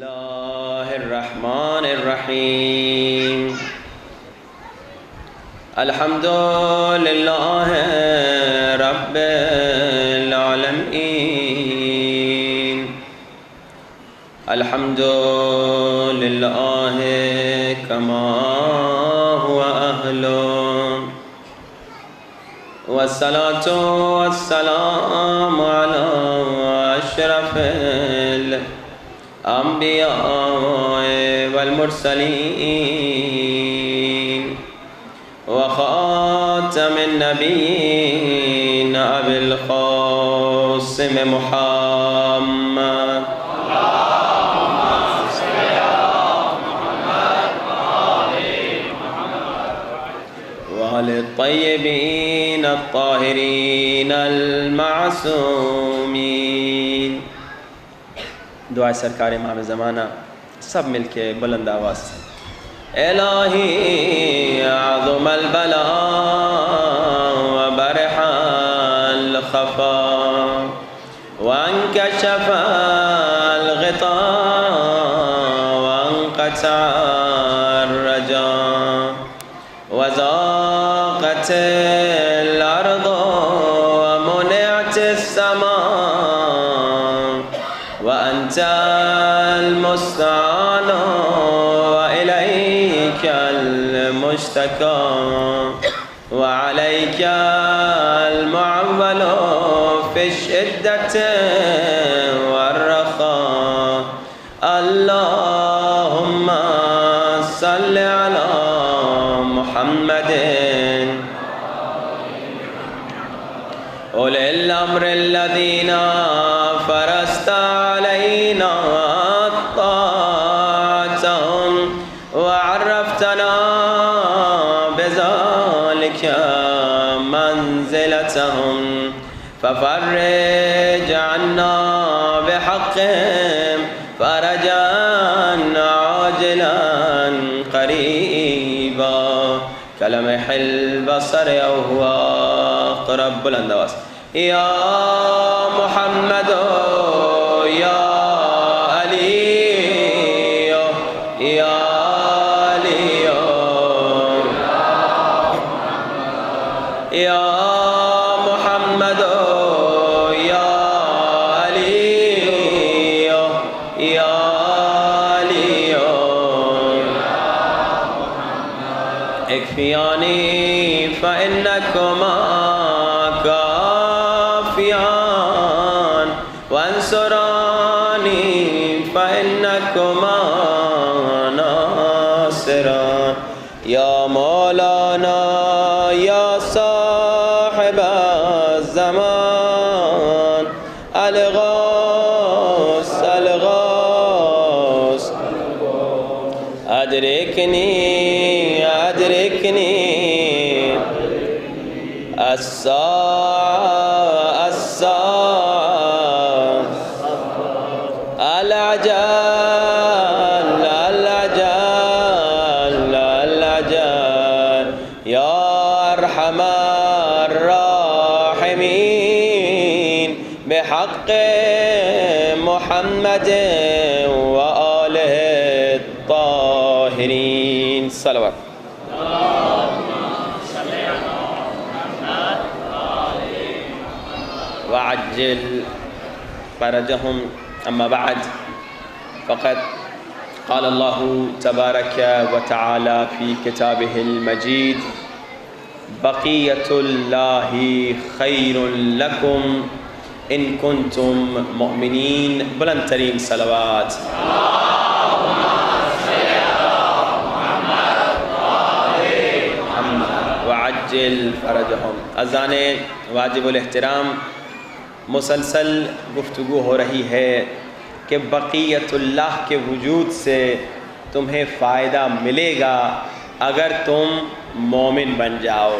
الله الرحمن الرحيم الحمد لله رب العالمين الحمد لله كما هو أهله والصلاة والسلام على أشرف الأنبياء والمرسلين وخاتم النبيين أبي القاسم محمد وعلى الطيبين الطاهرين المعصومين. دعائے سرکار امام زمانہ سب مل کے بلند آواز سے. الہی عظم البلاء وبرح الخفاء وانكشف الغطاء وانقطع الرجاء وضاقت الأرض ومنعت السماء وأنت المستعان وإليك المشتكى وعليك المعول في الشدة والرخاء. اللهم صل على محمد أولي الأمر الذين فرست علينا طاعتهم وعرفتنا بذلك منزلتهم ففرج عنا بحقهم فرجا عاجلا قريبا كلمح البصر أو هو أقرب. بلند آواز. يا محمد يا علي يا علي يا محمد يا علي يا علي اكفياني فإنكما كافيان وانصراني فإنكما ناصران. يا مولانا يا صاحب الزمان الغوث الغوث أدركني أدركني الساعة الساعة العجل العجل العجل. يا أرحم الراحمين بحق محمد وآله الطاهرين. صلوات. وعجل فرجهم. أما بعد فقد قال الله تبارك وتعالى في كتابه المجيد بقية الله خير لكم إن كنتم مؤمنين. بلند ترين صلوات. وعجل فرجهم. اذان واجب الاحترام مسلسل گفتگو ہو رہی ہے کہ بقیت اللہ کے وجود سے تمہیں فائدہ ملے گا اگر تم مومن بن جاؤ.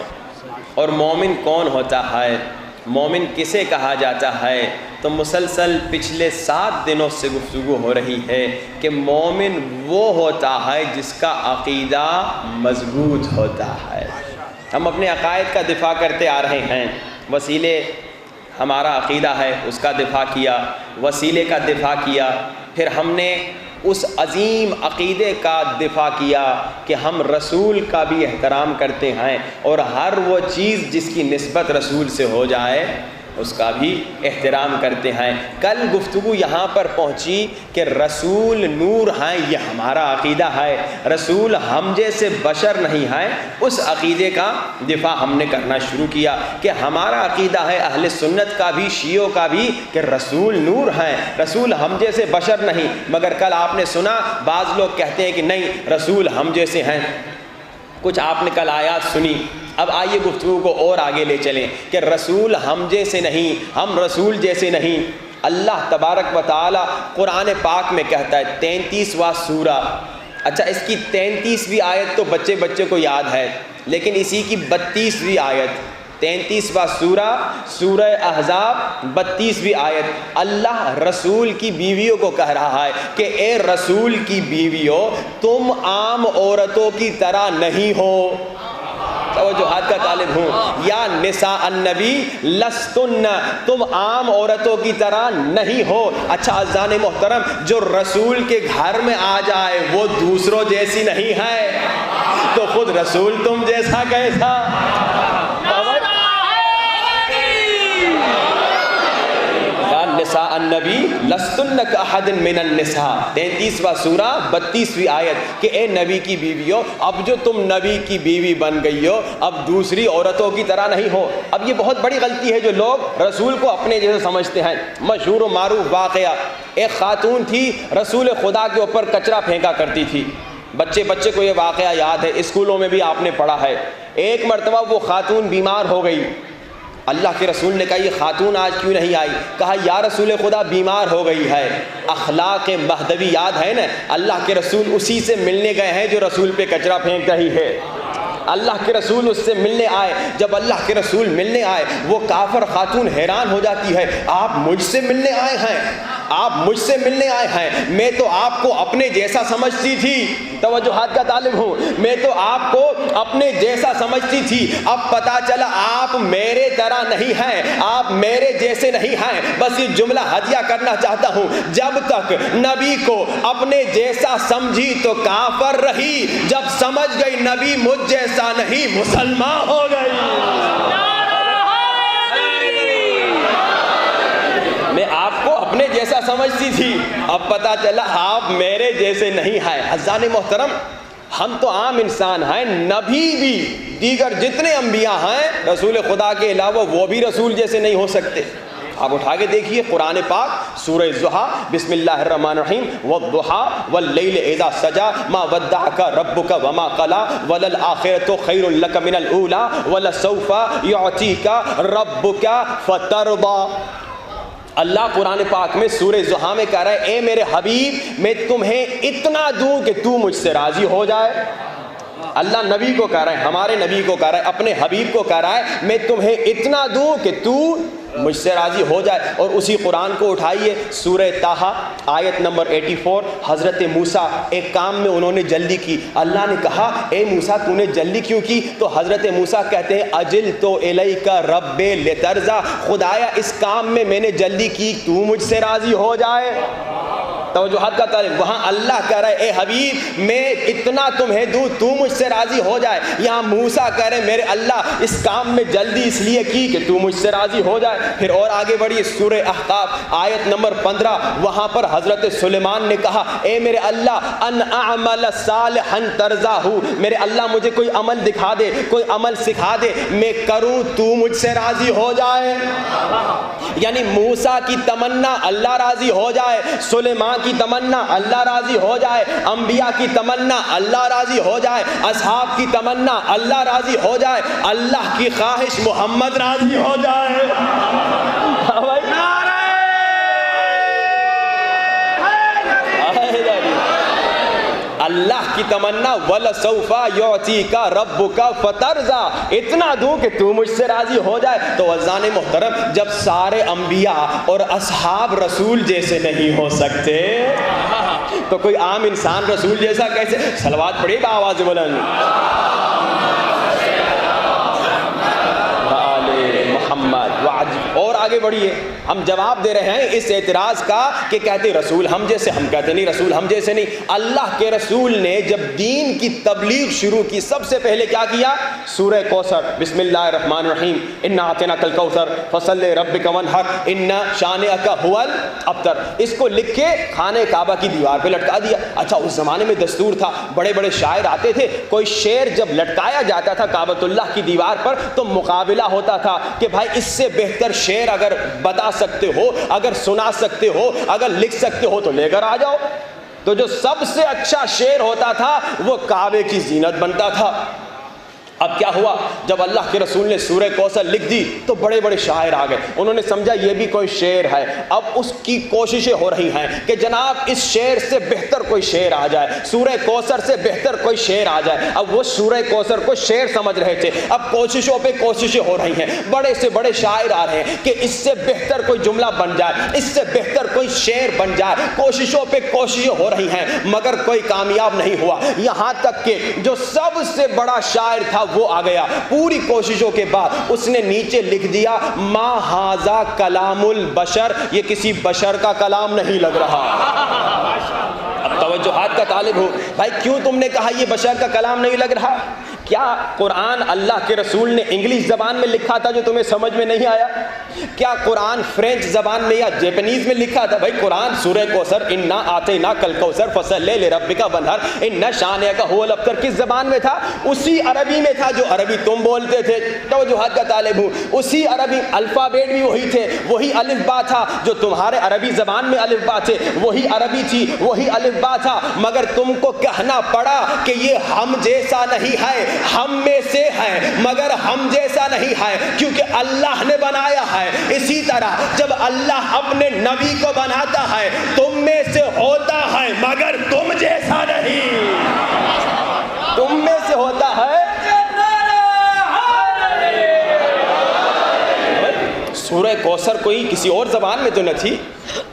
اور مومن کون ہوتا ہے، مومن کسے کہا جاتا ہے؟ تو مسلسل پچھلے 7 دنوں سے گفتگو ہو رہی ہے کہ مومن وہ ہوتا ہے جس کا عقیدہ مضبوط ہوتا ہے. ہم اپنے عقائد کا دفاع کرتے آ رہے ہیں. وسیلے ہمارا عقیدہ ہے، اس کا دفاع کیا، وسیلے کا دفاع کیا. پھر ہم نے اس عظیم عقیدے کا دفاع کیا کہ ہم رسول کا بھی احترام کرتے ہیں اور ہر وہ چیز جس کی نسبت رسول سے ہو جائے اس کا بھی احترام کرتے ہیں۔ کل گفتگو یہاں پر پہنچی کہ رسول نور ہیں، یہ ہمارا عقیدہ ہے، رسول ہم جیسے بشر نہیں ہیں، اس عقیدے کا دفاع ہم نے کرنا شروع کیا کہ ہمارا عقیدہ ہے اہل سنت کا بھی شیعوں کا بھی کہ رسول نور ہیں، رسول ہم جیسے بشر نہیں۔ مگر کل آپ نے سنا بعض لوگ کہتے ہیں کہ نہیں رسول ہم جیسے ہیں، کچھ آپ نے کل آیات سنی۔ اب آئیے گفتگو کو اور آگے لے چلیں کہ رسول ہم جیسے نہیں، ہم رسول جیسے نہیں۔ اللہ تبارک و تعالی قرآن پاک میں کہتا ہے 33واں سورہ، اچھا اس کی 33ویں آیت تو بچے بچے کو یاد ہے، لیکن اسی کی 32ویں آیت، 33واں سورہ، سورہ احزاب، 32ویں آیت، اللہ رسول کی بیویوں کو کہہ رہا ہے کہ اے رسول کی بیویوں تم عام عورتوں کی طرح نہیں ہو، توجہات کا طالب ہوں، یا نساء النبی لستن، تم عام عورتوں کی طرح نہیں ہو۔ اچھا عزیزان محترم، جو رسول کے گھر میں آ جائے وہ دوسروں جیسی نہیں ہے تو خود رسول تم جیسا کیسا؟ نساء النبی لستن کاحد من النساء، 33واں سورہ 32ویں آیت کہ اے نبی کی بیویوں اب جو تم نبی کی بیوی بن گئی ہو اب دوسری عورتوں کی طرح نہیں ہو۔ اب یہ بہت بڑی غلطی ہے جو لوگ رسول کو اپنے جیسے سمجھتے ہیں۔ مشہور و معروف واقعہ، ایک خاتون تھی رسول خدا کے اوپر کچرا پھینکا کرتی تھی، بچے کو یہ واقعہ یاد ہے، اسکولوں میں بھی آپ نے پڑھا ہے۔ ایک مرتبہ وہ خاتون بیمار ہو گئی، اللہ کے رسول نے کہا یہ خاتون آج کیوں نہیں آئی؟ کہا یا رسول خدا بیمار ہو گئی ہے۔ اخلاق مہدوی یاد ہے نا، اللہ کے رسول اسی سے ملنے گئے ہیں جو رسول پہ کچرا پھینک رہی ہے۔ اللہ کے رسول اس سے ملنے آئے، جب اللہ کے رسول ملنے آئے وہ کافر خاتون حیران ہو جاتی ہے، آپ مجھ سے ملنے آئے ہیں، آپ مجھ سے ملنے آئے ہیں، میں تو آپ کو اپنے جیسا سمجھتی تھی، توجہات کا طالب ہوں، میں تو آپ کو اپنے جیسا سمجھتی تھی، اب پتا چلا آپ میرے طرح نہیں ہیں، آپ میرے جیسے نہیں ہیں۔ بس یہ جملہ ہدیہ کرنا چاہتا ہوں، جب تک نبی کو اپنے جیسا سمجھی تو کافر رہی، جب سمجھ گئی نبی مجھ جیسا نہیں مسلمان ہو گئی۔ میں آپ کو اپنے جیسا سمجھتی تھی، اب پتا چلا آپ میرے جیسے نہیں ہیں۔ عزیزان محترم، ہم تو عام انسان ہیں، نبی بھی دیگر جتنے انبیاء ہیں رسول خدا کے علاوہ وہ بھی رسول جیسے نہیں ہو سکتے۔ آپ اٹھا کے دیکھیے قرآن پاک سورہ ضحیٰ، بسم اللہ الرحمن الرحیم، والضحیٰ واللیل اذا سجا ما ودعک ربک وما قلی وللآخرۃ خیر لک من الاولی ولسوف یعطیک ربک فترضی۔ اللہ قرآن پاک میں سورہ ضحیٰ میں کہہ رہا ہے اے میرے حبیب میں تمہیں اتنا دوں کہ تو مجھ سے راضی ہو جائے۔ اللہ نبی کو کہہ رہا ہے، ہمارے نبی کو کہہ رہا ہے، اپنے حبیب کو کہہ رہا ہے میں تمہیں اتنا دوں کہ تو مجھ سے راضی ہو جائے۔ اور اسی قرآن کو اٹھائیے سورہ طٰہٰ آیت نمبر 84، حضرت موسیٰ ایک کام میں انہوں نے جلدی کی، اللہ نے کہا اے موسیٰ تو نے جلدی کیوں کی؟ تو حضرت موسیٰ کہتے ہیں اجلت الیک رب لترضی، خدایا اس کام میں نے جلدی کی تو مجھ سے راضی ہو جائے۔ توجہات کا طالب، وہاں اللہ کہہ رہا ہے اے حبیب میں اتنا تمہیں دوں تو مجھ سے راضی ہو جائے، یہاں موسیٰ کہہ رہے میرے اللہ اس کام میں جلدی اس لیے کی کہ تو مجھ سے راضی ہو جائے۔ پھر اور آگے بڑھیے سورہ احقاف آیت نمبر 15، وہاں پر حضرت سلیمان نے کہا اے میرے اللہ ان اعمل صالحا ترضاہ، میرے اللہ مجھے کوئی عمل دکھا دے، کوئی عمل سکھا دے میں کروں تو مجھ سے راضی ہو جائے۔ یعنی موسیٰ کی تمنا اللہ راضی ہو جائے، سلیمان کی تمنا اللہ راضی ہو جائے، انبیاء کی تمنا اللہ راضی ہو جائے، اصحاب کی تمنا اللہ راضی ہو جائے، اللہ کی خواہش محمد راضی ہو جائے۔ اللہ کی تمنا وَلَسَوْفَ يُعْطِيكَ رَبُّكَ فَتَرْضَىٰ، اتنا دوں کہ تو مجھ سے راضی ہو جائے۔ تو عزیزان محترم جب سارے انبیاء اور اصحاب رسول جیسے نہیں ہو سکتے تو کوئی عام انسان رسول جیسا کیسے؟ صلوات پڑھیے با آواز بلند، آل محمد۔ اور آگے بڑی ہے. ہم جواب دے رہے ہیں اس اعتراض کا کہ کہتے رسول ہم جیسے, ہم کہتے نہیں رسول ہم جیسے نہیں. اللہ کے رسول نے جب دین کی تبلیغ شروع کی سب سے پہلے کیا کیا؟ سورہ کوثر, بسم اللہ الرحمن الرحیم, انا اعطیناک الکوثر فصلی لربک وانحر ان شانئک ھو الابتر. اس کو لکھ کے خانہ کعبہ کی دیوار پہ لٹکا دیا. اچھا اس زمانے میں دستور تھا, بڑے بڑے شاعر آتے تھے, کوئی شعر جب لٹکایا جاتا تھا کعبۃ اللہ کی دیوار پر تو مقابلہ ہوتا تھا کہ بھائی اس سے بہتر شعر اگر بتا سکتے ہو, اگر سنا سکتے ہو, اگر لکھ سکتے ہو تو لے کر آ جاؤ. تو جو سب سے اچھا شعر ہوتا تھا وہ کعبے کی زینت بنتا تھا. اب کیا ہوا, جب اللہ کے رسول نے سورہ کوثر لکھ دی تو بڑے بڑے شاعر آ گئے, انہوں نے سمجھا یہ بھی کوئی شعر ہے. اب اس کی کوششیں ہو رہی ہیں کہ جناب اس شعر سے بہتر کوئی شعر آ جائے, سورہ کوثر سے بہتر کوئی شعر آ جائے. اب وہ سورہ کوثر کو شعر سمجھ رہے تھے, اب کوششوں پہ کوششیں ہو رہی ہیں, بڑے سے بڑے شاعر آ رہے ہیں کہ اس سے بہتر کوئی جملہ بن جائے, اس سے بہتر کوئی شعر بن جائے. کوششوں پہ کوششیں ہو رہی ہیں مگر کوئی کامیاب نہیں ہوا. یہاں تک کہ جو سب سے بڑا شاعر تھا وہ آ گیا. پوری کوششوں کے بعد اس نے نیچے لکھ دیا ما ھذا کلام البشر, یہ کسی بشر کا کلام نہیں لگ رہا. اب توجہات کا طالب ہو بھائی, کیوں تم نے کہا یہ بشر کا کلام نہیں لگ رہا؟ کیا قرآن اللہ کے رسول نے انگلش زبان میں لکھا تھا جو تمہیں سمجھ میں نہیں آیا؟ کیا قرآن فرینچ زبان میں یا جیپنیز میں لکھا تھا؟ بھائی قرآن سورہ کوثر انا اعطیناک الکوثر فصلی لربک وانحر ان شانئک ھو الابتر کس زبان میں تھا؟ اسی عربی میں تھا جو عربی تم بولتے تھے. توجہات کا طالب ہوں, اسی عربی, الفابیٹ بھی وہی تھے, وہی الف با تھا جو تمہارے عربی زبان میں الف با تھے, وہی عربی تھی, وہی الف با تھا. مگر تم کو کہنا پڑا کہ یہ ہم جیسا نہیں ہے, ہم میں سے ہے مگر ہم جیسا نہیں ہے کیونکہ اللہ نے بنایا ہے. اسی طرح جب اللہ اپنے نبی کو بناتا ہے تم میں سے ہوتا ہے مگر تم جیسا نہیں, تم میں سے ہوتا ہے. سورہ کوثر کوئی کسی اور زبان میں تو نہ تھی,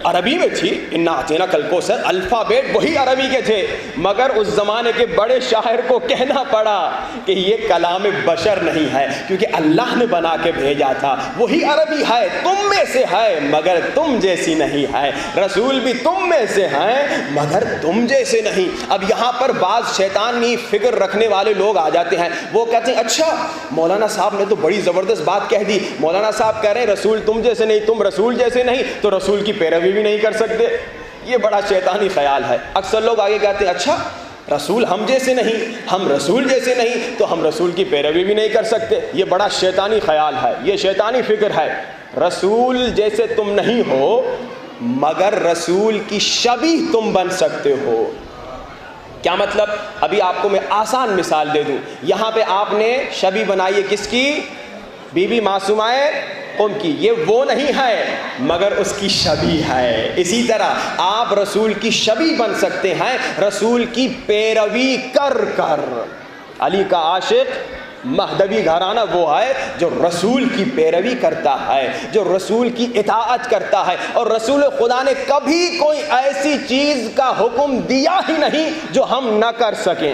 عربی میں تھی. انا اعطیناک الکوثر, الفابیٹ وہی عربی کے تھے, مگر اس زمانے کے بڑے شاعر کو کہنا پڑا کہ یہ کلام بشر نہیں ہے کیونکہ اللہ نے بنا کے بھیجا تھا. وہی عربی ہے, تم میں سے ہے مگر تم جیسی نہیں ہے. رسول بھی تم میں سے ہیں مگر تم جیسے نہیں. اب یہاں پر بعض شیطانی فکر رکھنے والے لوگ آ جاتے ہیں, وہ کہتے ہیں اچھا مولانا صاحب نے تو بڑی زبردست بات کہہ دی, مولانا صاحب کہہ رہے ہیں رسول تم جیسے نہیں, تم رسول جیسے نہیں, تو رسول کی پیروی بھی نہیں کر سکتے. یہ بڑا شیطانی خیال ہے. اکثر لوگ آگے کہتے ہیں اچھا رسول ہم جیسے نہیں, ہم رسول جیسے نہیں, تو ہم رسول کی پیروی بھی نہیں کر سکتے. یہ بڑا شیطانی خیال ہے, یہ شیطانی فکر ہے. رسول جیسے تم نہیں ہو مگر رسول کی شبیہ تم بن سکتے ہو. کیا مطلب؟ ابھی آپ کو میں آسان مثال دے دوں. یہاں پہ آپ نے شبیہ بنائی ہے کس کی؟ بی بی معصومہ قم کی. یہ وہ نہیں ہے مگر اس کی شبیہ ہے. اسی طرح آپ رسول کی شبیہ بن سکتے ہیں رسول کی پیروی کر کر. علی کا عاشق مہدوی گھرانہ وہ ہے جو رسول کی پیروی کرتا ہے, جو رسول کی اطاعت کرتا ہے. اور رسول خدا نے کبھی کوئی ایسی چیز کا حکم دیا ہی نہیں جو ہم نہ کر سکیں.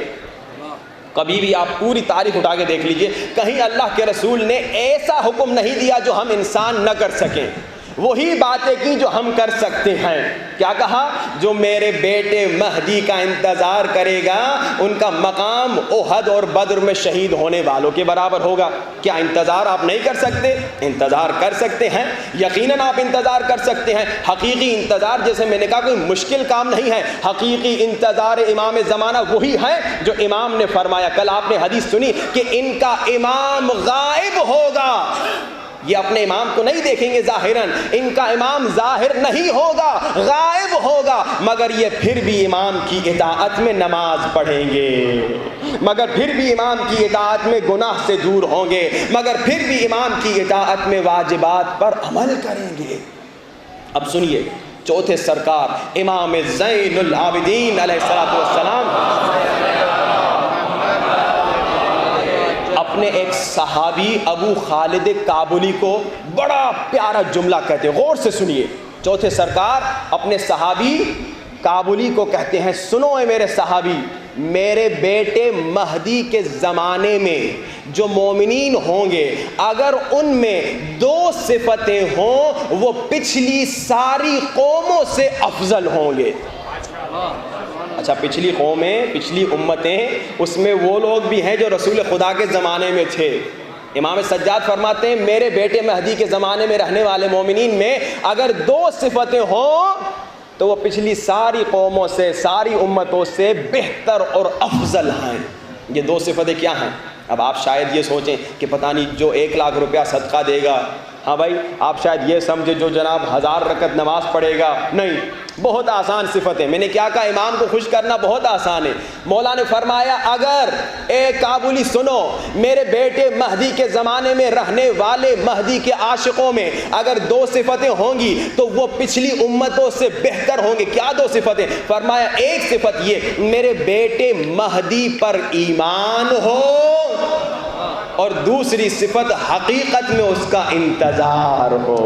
کبھی بھی آپ پوری تاریخ اٹھا کے دیکھ لیجئے, کہیں اللہ کے رسول نے ایسا حکم نہیں دیا جو ہم انسان نہ کر سکیں. وہی باتیں کی جو ہم کر سکتے ہیں. کیا کہا؟ جو میرے بیٹے مہدی کا انتظار کرے گا ان کا مقام احد اور بدر میں شہید ہونے والوں کے برابر ہوگا. کیا انتظار آپ نہیں کر سکتے؟ انتظار کر سکتے ہیں, یقیناً آپ انتظار کر سکتے ہیں. حقیقی انتظار, جیسے میں نے کہا, کوئی مشکل کام نہیں ہے. حقیقی انتظار امام زمانہ وہی ہے جو امام نے فرمایا. کل آپ نے حدیث سنی کہ ان کا امام غائب ہوگا. یہ اپنے امام کو نہیں دیکھیں گے ظاہراً, ان کا امام ظاہر نہیں ہوگا, غائب ہوگا, مگر یہ پھر بھی امام کی اطاعت میں نماز پڑھیں گے, مگر پھر بھی امام کی اطاعت میں گناہ سے دور ہوں گے, مگر پھر بھی امام کی اطاعت میں واجبات پر عمل کریں گے. اب سنیے, چوتھے سرکار امام زین العابدین علیہ السلام اپنے ایک صحابی ابو خالد کابلی کو بڑا پیارا جملہ کہتے ہیں. غور سے سنیے. چوتھے سرکار اپنے صحابی کابلی کو کہتے ہیں, سنو اے میرے صحابی, میرے بیٹے مہدی کے زمانے میں جو مومنین ہوں گے اگر ان میں 2 صفتیں ہوں وہ پچھلی ساری قوموں سے افضل ہوں گے۔ اچھا، پچھلی قومیں، پچھلی امتیں، اس میں وہ لوگ بھی ہیں جو رسول خدا کے زمانے میں تھے۔ امام سجاد فرماتے ہیں میرے بیٹے مہدی کے زمانے میں رہنے والے مومنین میں اگر 2 صفتیں ہوں تو وہ پچھلی ساری قوموں سے، ساری امتوں سے بہتر اور افضل ہیں۔ یہ 2 صفتیں کیا ہیں؟ اب آپ شاید یہ سوچیں کہ پتہ نہیں جو 1 لاکھ روپیہ صدقہ دے گا، ہاں بھائی آپ شاید یہ سمجھے جو جناب 1000 رکعت نماز پڑھے گا، نہیں، بہت آسان صفت ہے۔ میں نے کیا کہا، امام کو خوش کرنا بہت آسان ہے۔ مولا نے فرمایا اگر اے کابلی سنو، میرے بیٹے مہدی کے زمانے میں رہنے والے مہدی کے عاشقوں میں اگر 2 صفتیں ہوں گی تو وہ پچھلی امتوں سے بہتر ہوں گے۔ کیا 2 صفتیں؟ فرمایا ایک صفت یہ، میرے بیٹے مہدی پر ایمان ہو، اور دوسری صفت حقیقت میں اس کا انتظار ہو۔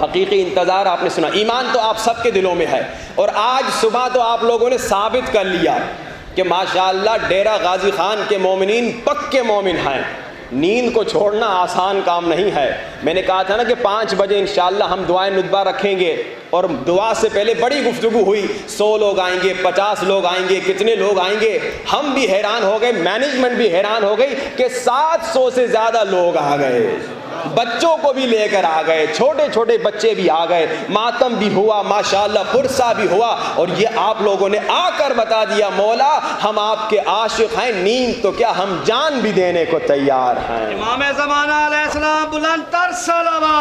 حقیقی انتظار آپ نے سنا، ایمان تو آپ سب کے دلوں میں ہے، اور آج صبح تو آپ لوگوں نے ثابت کر لیا کہ ماشاءاللہ ڈیرہ غازی خان کے مومنین پکے مومن ہیں۔ نیند کو چھوڑنا آسان کام نہیں ہے۔ میں نے کہا تھا نا کہ 5 بجے انشاءاللہ ہم دعائیں ندبہ رکھیں گے، اور دعا سے پہلے بڑی گفتگو ہوئی، 100 لوگ آئیں گے، 50 لوگ آئیں گے، کتنے لوگ آئیں گے۔ ہم بھی حیران ہو گئے، مینجمنٹ بھی حیران ہو گئی کہ 700 سے زیادہ لوگ آ گئے، بچوں کو بھی لے کر آ گئے، چھوٹے چھوٹے بچے بھی آ گئے، ماتم بھی ہوا، ماشاءاللہ پرسہ بھی ہوا، اور یہ آپ لوگوں نے آ کر بتا دیا مولا ہم آپ کے عاشق ہیں، نیند تو کیا ہم جان بھی دینے کو تیار ہیں۔ امام زمانہ علیہ السلام بلند تر صلوات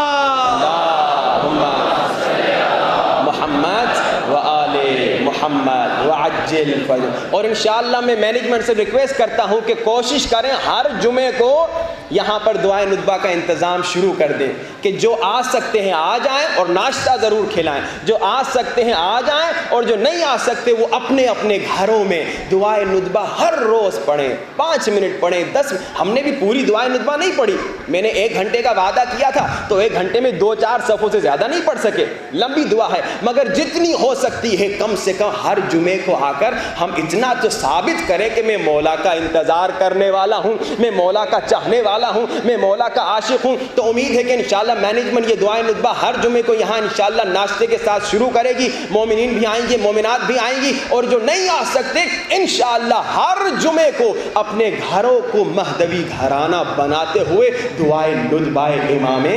محمد و آل محمد وعجل فجر۔ اور انشاءاللہ میں مینجمنٹ سے ریکویسٹ کرتا ہوں کہ کوشش کریں ہر جمعے کو یہاں پر دعائیں ندبہ کا انتظام شروع کر دیں، کہ جو آ سکتے ہیں آ جائیں اور ناشتہ ضرور کھلائیں، جو آ سکتے ہیں آ جائیں، اور جو نہیں آ سکتے وہ اپنے اپنے گھروں میں دعائیں ندبہ ہر روز پڑھیں، 5 منٹ پڑھیں، 10 ہم نے بھی پوری دعائیں ندبہ نہیں پڑھی، میں نے 1 گھنٹے کا وعدہ کیا تھا تو 1 گھنٹے میں 2-4 صفوں سے زیادہ نہیں پڑھ سکے، لمبی دعا ہے، مگر جتنی ہو سکتی ہے کم سے کم ہر جمعے کو آ کر ہم اتنا تو ثابت کریں کہ میں مولا کا انتظار کرنے والا ہوں، میں مولا کا چاہنے والا ہوں، میں مولا کا عاشق ہوں۔ تو امید ہے کہ انشاءاللہ مینجمنٹ یہ دعائیں ندبہ ہر جمعے کو یہاں انشاءاللہ ناشتے کے ساتھ شروع کرے گی، مومنین بھی آئیں گے، مومنات بھی آئیں گی، اور جو نہیں آ سکتے انشاءاللہ ہر جمعے کو اپنے گھروں کو مہدوی گھرانہ بناتے ہوئے دعائیں ندبہ امام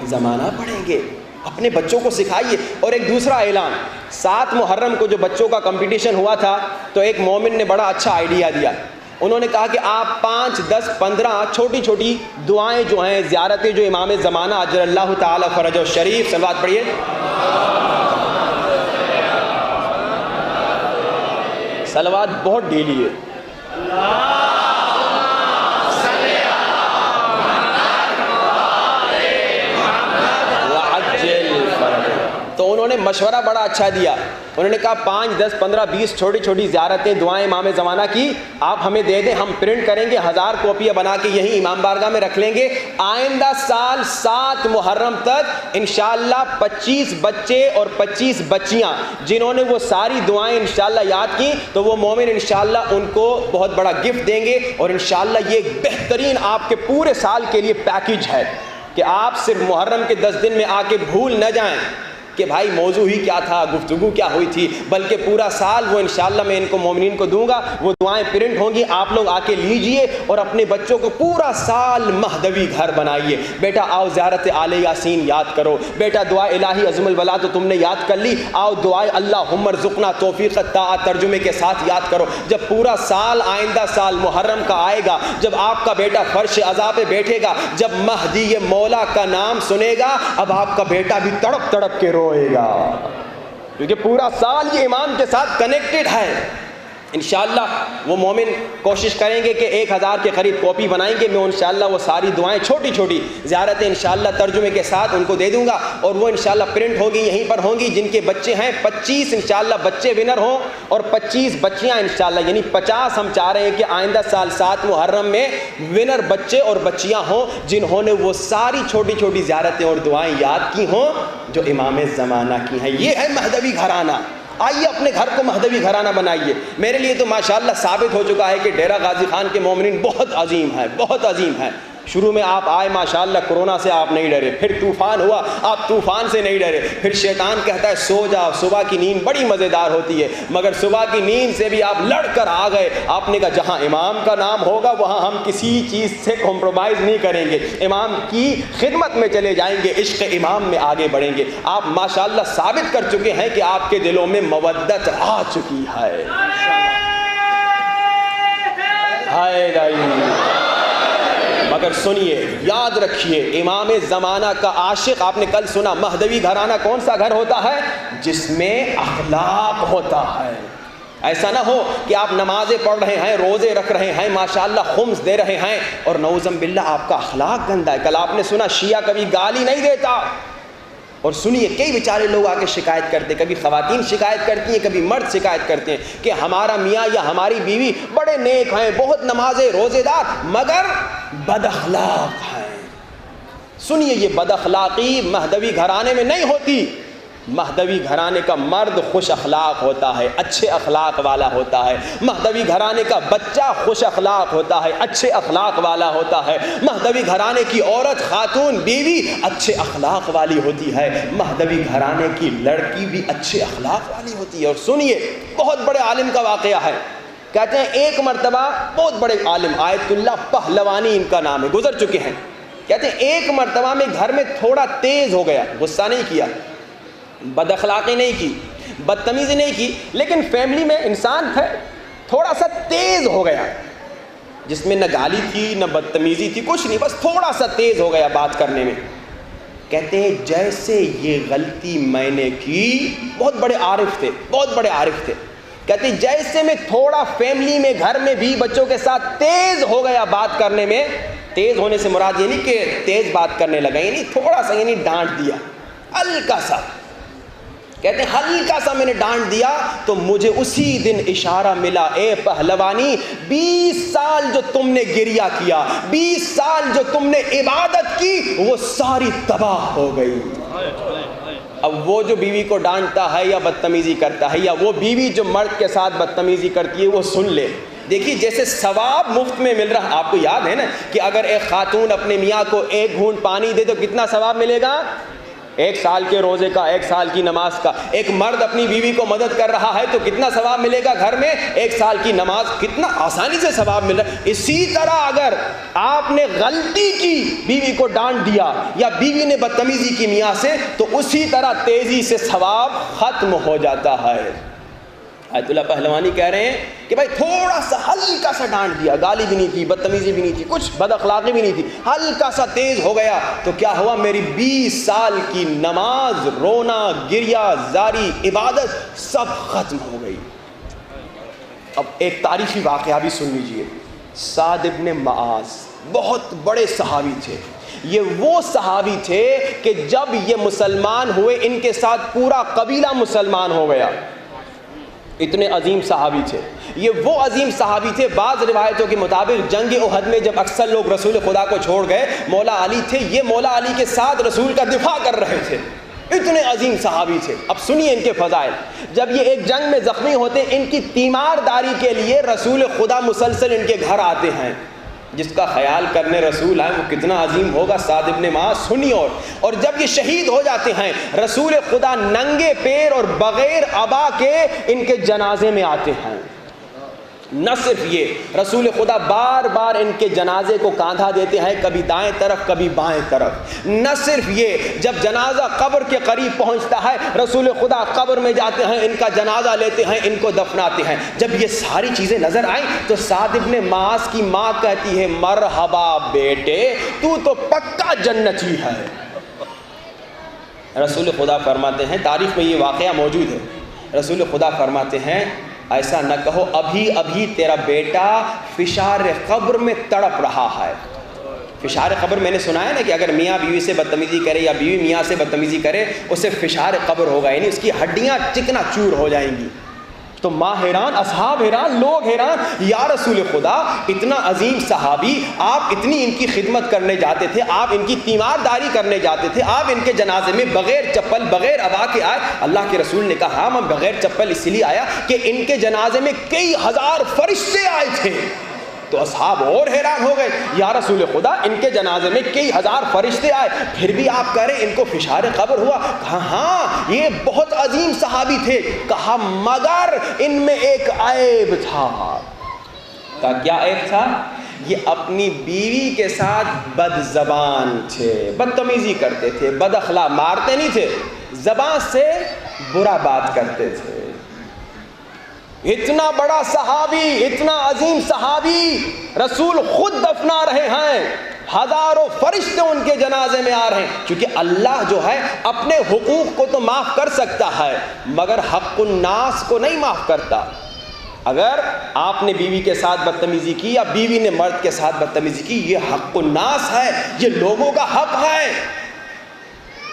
زمانہ پڑھیں گے۔ اپنے بچوں کو سکھائیے۔ اور ایک دوسرا اعلان، 7 محرم کو جو بچوں کا کمپٹیشن ہوا تھا تو ایک مومن نے بڑا اچھا آئیڈیا دیا، انہوں نے کہا کہ آپ 5, 10, 15 چھوٹی چھوٹی دعائیں جو ہیں، زیارتیں جو امام زمانہ اجر اللہ تعالی فرج و شریف، صلوات پڑھیے، صلوات بہت ڈیلی ہے، تو انہوں نے مشورہ بڑا اچھا دیا، انہوں نے کہا 5, 10, 15, 20 چھوٹی چھوٹی زیارتیں دعائیں امام زمانہ کی آپ ہمیں دے دیں، ہم پرنٹ کریں گے، 1000 کاپیاں بنا کے یہیں امام بارگاہ میں رکھ لیں گے، آئندہ سال 7 محرم تک انشاءاللہ 25 بچے اور 25 بچیاں جنہوں نے وہ ساری دعائیں انشاءاللہ یاد کی تو وہ مومن انشاءاللہ ان کو بہت بڑا گفٹ دیں گے، اور انشاءاللہ یہ ایک بہترین آپ کے پورے سال کے لیے پیکیج ہے کہ آپ صرف محرم کے 10 دن میں آ کے بھول نہ جائیں کہ بھائی موضوع ہی کیا تھا، گفتگو کیا ہوئی تھی، بلکہ پورا سال وہ انشاءاللہ میں ان کو مومنین کو دوں گا، وہ دعائیں پرنٹ ہوں گی، آپ لوگ آ کے لیجئے اور اپنے بچوں کو پورا سال مہدوی گھر بنائیے۔ بیٹا آؤ زیارت آل یاسین یاد کرو، بیٹا دعا الہی عظم الولا تو تم نے یاد کر لی، آؤ دعائے اللہم ارزقنا توفیق الطاعت ترجمے کے ساتھ یاد کرو۔ جب پورا سال آئندہ سال محرم کا آئے گا، جب آپ کا بیٹا فرش عزا پہ بیٹھے گا، جب مہدی یہ مولا کا نام سنے گا، اب آپ کا بیٹا بھی تڑپ تڑپ کے روئے گا، کیونکہ پورا سال یہ امام کے ساتھ کنیکٹڈ ہے۔ انشاءاللہ وہ مومن کوشش کریں گے کہ 1000 کے قریب کاپی بنائیں گے، میں انشاءاللہ وہ ساری دعائیں چھوٹی چھوٹی زیارتیں انشاءاللہ ترجمے کے ساتھ ان کو دے دوں گا، اور وہ انشاءاللہ پرنٹ ہوگی، یہیں پر ہوں گی۔ جن کے بچے ہیں 25 انشاءاللہ بچے ونر ہوں، اور 25 بچیاں انشاءاللہ، یعنی 50 ہم چاہ رہے ہیں کہ آئندہ سال 7 محرم میں ونر بچے اور بچیاں ہوں جنہوں نے وہ ساری چھوٹی چھوٹی زیارتیں اور دعائیں یاد کی ہوں جو امام زمانہ کی ہیں۔ یہ ہے مہدوی گھرانہ۔ آئیے اپنے گھر کو مہدوی گھرانہ بنائیے. میرے لیے تو ماشاءاللہ ثابت ہو چکا ہے کہ ڈیرہ غازی خان کے مومنین بہت عظیم ہیں، بہت عظیم ہیں. شروع میں آپ آئے ماشاءاللہ کرونا سے آپ نہیں ڈرے، پھر طوفان ہوا آپ طوفان سے نہیں ڈرے، پھر شیطان کہتا ہے سو جاؤ، صبح کی نیند بڑی مزیدار ہوتی ہے، مگر صبح کی نیند سے بھی آپ لڑ کر آ گئے. آپ نے کہا جہاں امام کا نام ہوگا وہاں ہم کسی چیز سے کمپرومائز نہیں کریں گے، امام کی خدمت میں چلے جائیں گے، عشق امام میں آگے بڑھیں گے. آپ ماشاءاللہ ثابت کر چکے ہیں کہ آپ کے دلوں میں مودت آ چکی ہے. ہائے دائی. مگر سنیے، یاد رکھیے، امام زمانہ کا عاشق، آپ نے کل سنا مہدوی گھرانہ کون سا گھر ہوتا ہے؟ جس میں اخلاق ہوتا ہے. ایسا نہ ہو کہ آپ نمازیں پڑھ رہے ہیں، روزے رکھ رہے ہیں، ماشاءاللہ خمس دے رہے ہیں اور نعوذ باللہ آپ کا اخلاق گندا ہے. کل آپ نے سنا شیعہ کبھی گالی نہیں دیتا. اور سنیے، کئی بیچارے لوگ آ کے شکایت کرتے، کبھی خواتین شکایت کرتی ہیں، کبھی مرد شکایت کرتے ہیں کہ ہمارا میاں یا ہماری بیوی بڑے نیک ہیں، بہت نمازیں روزے دار، مگر بد اخلاق ہیں. سنیے، یہ بد اخلاقی مہدوی گھرانے میں نہیں ہوتی. مہدوی گھرانے کا مرد خوش اخلاق ہوتا ہے، اچھے اخلاق والا ہوتا ہے. مہدوی گھرانے کا بچہ خوش اخلاق ہوتا ہے، اچھے اخلاق والا ہوتا ہے. مہدوی گھرانے کی عورت، خاتون، بیوی اچھے اخلاق والی ہوتی ہے. مہدوی گھرانے کی لڑکی بھی اچھے اخلاق والی ہوتی ہے. اور سنیے، بہت بڑے عالم کا واقعہ ہے. کہتے ہیں ایک مرتبہ بہت بڑے عالم آیت اللہ پہلوانی ان کا نام ہے، گزر چکے ہیں. کہتے ہیں ایک مرتبہ میں گھر میں تھوڑا تیز ہو گیا، غصہ نہیں کیا، بد اخلاقی نہیں کی، بدتمیزی نہیں کی، لیکن فیملی میں انسان تھے، تھوڑا سا تیز ہو گیا، جس میں نہ گالی تھی نہ بدتمیزی تھی، کچھ نہیں، بس تھوڑا سا تیز ہو گیا بات کرنے میں. کہتے ہیں جیسے یہ غلطی میں نے کی، بہت بڑے عارف تھے، بہت بڑے عارف تھے. کہتے ہیں جیسے میں تھوڑا فیملی میں، گھر میں بھی بچوں کے ساتھ تیز ہو گیا بات کرنے میں. تیز ہونے سے مراد یہ نہیں کہ تیز بات کرنے لگا، یعنی تھوڑا سا، یعنی ڈانٹ دیا ہلکا سا. کہتے ہیں ہلکا سا میں نے ڈانٹ دیا تو مجھے اسی دن اشارہ ملا، اے پہلوانی، 20 سال جو تم نے گریہ کیا، 20 سال جو تم نے عبادت کی، وہ ساری تباہ ہو گئی. اب وہ جو بیوی کو ڈانٹتا ہے یا بدتمیزی کرتا ہے، یا وہ بیوی جو مرد کے ساتھ بدتمیزی کرتی ہے، وہ سن لے. دیکھیے جیسے ثواب مفت میں مل رہا، آپ کو یاد ہے نا کہ اگر ایک خاتون اپنے میاں کو 1 گھونٹ پانی دے تو کتنا ثواب ملے گا؟ 1 سال کے روزے کا، 1 سال کی نماز کا. ایک مرد اپنی بیوی کو مدد کر رہا ہے تو کتنا ثواب ملے گا گھر میں؟ 1 سال کی نماز، کتنا آسانی سے ثواب مل رہا ہے. اسی طرح اگر آپ نے غلطی کی، بیوی کو ڈانٹ دیا یا بیوی نے بدتمیزی کی میاں سے، تو اسی طرح تیزی سے ثواب ختم ہو جاتا ہے. آیت اللہ پہلوانی کہہ رہے ہیں کہ بھائی تھوڑا سا ہلکا سا ڈانٹ دیا، گالی بھی نہیں تھی، بدتمیزی بھی نہیں تھی، کچھ بد اخلاقی بھی نہیں تھی، ہلکا سا تیز ہو گیا تو کیا ہوا؟ میری 20 سال کی نماز، رونا، گریہ زاری، عبادت سب ختم ہو گئی. اب ایک تاریخی واقعہ بھی سن لیجئے. سعد ابن معاذ بہت بڑے صحابی تھے. یہ وہ صحابی تھے کہ جب یہ مسلمان ہوئے ان کے ساتھ پورا قبیلہ مسلمان ہو گیا. اتنے عظیم صحابی تھے. یہ وہ عظیم صحابی تھے، بعض روایتوں کے مطابق جنگ احد میں جب اکثر لوگ رسول خدا کو چھوڑ گئے، مولا علی تھے، یہ مولا علی کے ساتھ رسول کا دفاع کر رہے تھے. اتنے عظیم صحابی تھے. اب سنیے ان کے فضائل. جب یہ ایک جنگ میں زخمی ہوتے، ان کی تیمارداری کے لیے رسول خدا مسلسل ان کے گھر آتے ہیں. جس کا خیال کرنے رسول آئے وہ کتنا عظیم ہوگا. سعد ابن معاذ سنی. اور جب یہ شہید ہو جاتے ہیں، رسول خدا ننگے پیر اور بغیر عبا کے ان کے جنازے میں آتے ہیں. نہ صرف یہ، رسول خدا بار بار ان کے جنازے کو کاندھا دیتے ہیں، کبھی دائیں طرف کبھی بائیں طرف. نہ صرف یہ، جب جنازہ قبر کے قریب پہنچتا ہے، رسول خدا قبر میں جاتے ہیں، ان کا جنازہ لیتے ہیں، ان کو دفناتے ہیں. جب یہ ساری چیزیں نظر آئیں تو سعد ابن معاذ کی ماں کہتی ہے، مرحبا بیٹے، تو پکا جنتی ہے. رسول خدا فرماتے ہیں، تاریخ میں یہ واقعہ موجود ہے، رسول خدا فرماتے ہیں ایسا نہ کہو، ابھی ابھی تیرا بیٹا فشار قبر میں تڑپ رہا ہے. فشار قبر میں نے سنا ہے نا کہ اگر میاں بیوی سے بدتمیزی کرے یا بیوی میاں سے بدتمیزی کرے، اسے فشار قبر ہوگا، یعنی اس کی ہڈیاں چکنا چور ہو جائیں گی. تو ماں حیران، اصحاب حیران، لوگ حیران، یا رسول خدا اتنا عظیم صحابی، آپ اتنی ان کی خدمت کرنے جاتے تھے، آپ ان کی تیمارداری کرنے جاتے تھے، آپ ان کے جنازے میں بغیر چپل بغیر عبا کے آئے۔ اللہ کے رسول نے کہا میں بغیر چپل اس لیے آیا کہ ان کے جنازے میں کئی ہزار فرشتے آئے تھے۔ تو اصحاب اور حیران ہو گئے، یا رسول خدا ان کے جنازے میں کئی ہزار فرشتے آئے، پھر بھی آپ کہہ رہے ان کو فشار قبر ہوا؟ کہا ہاں یہ بہت عظیم صحابی تھے۔ کہا مگر ان میں ایک عیب تھا۔ کہا کیا عیب تھا؟ یہ اپنی بیوی کے ساتھ بد زبان تھے، بدتمیزی کرتے تھے، بد اخلاق، مارتے نہیں تھے، زبان سے برا بات کرتے تھے۔ اتنا بڑا صحابی، اتنا عظیم صحابی، رسول خود دفنا رہے ہیں، ہزاروں فرشتے ان کے جنازے میں آ رہے ہیں، کیونکہ اللہ جو ہے اپنے حقوق کو تو معاف کر سکتا ہے مگر حق الناس کو نہیں معاف کرتا۔ اگر آپ نے بیوی کے ساتھ بدتمیزی کی یا بیوی نے مرد کے ساتھ بدتمیزی کی، یہ حق الناس ہے، یہ لوگوں کا حق ہے۔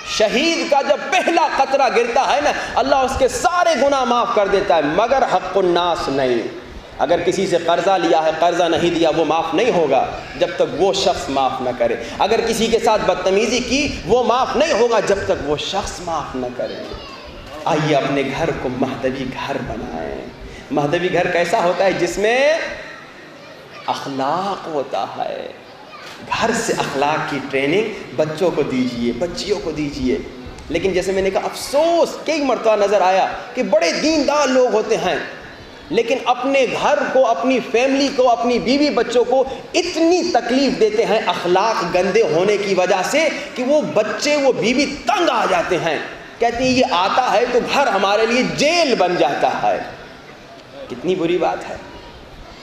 شہید کا جب پہلا قطرہ گرتا ہے نا، اللہ اس کے سارے گناہ معاف کر دیتا ہے مگر حق الناس نہیں۔ اگر کسی سے قرضہ لیا ہے، قرضہ نہیں دیا، وہ معاف نہیں ہوگا جب تک وہ شخص معاف نہ کرے۔ اگر کسی کے ساتھ بدتمیزی کی، وہ معاف نہیں ہوگا جب تک وہ شخص معاف نہ کرے۔ آئیے اپنے گھر کو مہدوی گھر بنائیں۔ مہدوی گھر کیسا ہوتا ہے؟ جس میں اخلاق ہوتا ہے۔ گھر سے اخلاق کی ٹریننگ بچوں کو دیجئے، بچیوں کو دیجئے۔ لیکن جیسے میں نے کہا افسوس کئی مرتبہ نظر آیا کہ بڑے دیندار لوگ ہوتے ہیں لیکن اپنے گھر کو، اپنی فیملی کو، اپنی بیوی بچوں کو اتنی تکلیف دیتے ہیں اخلاق گندے ہونے کی وجہ سے کہ وہ بچے، وہ بیوی تنگ آ جاتے ہیں، کہتے ہیں یہ آتا ہے تو گھر ہمارے لیے جیل بن جاتا ہے۔ کتنی بری بات ہے۔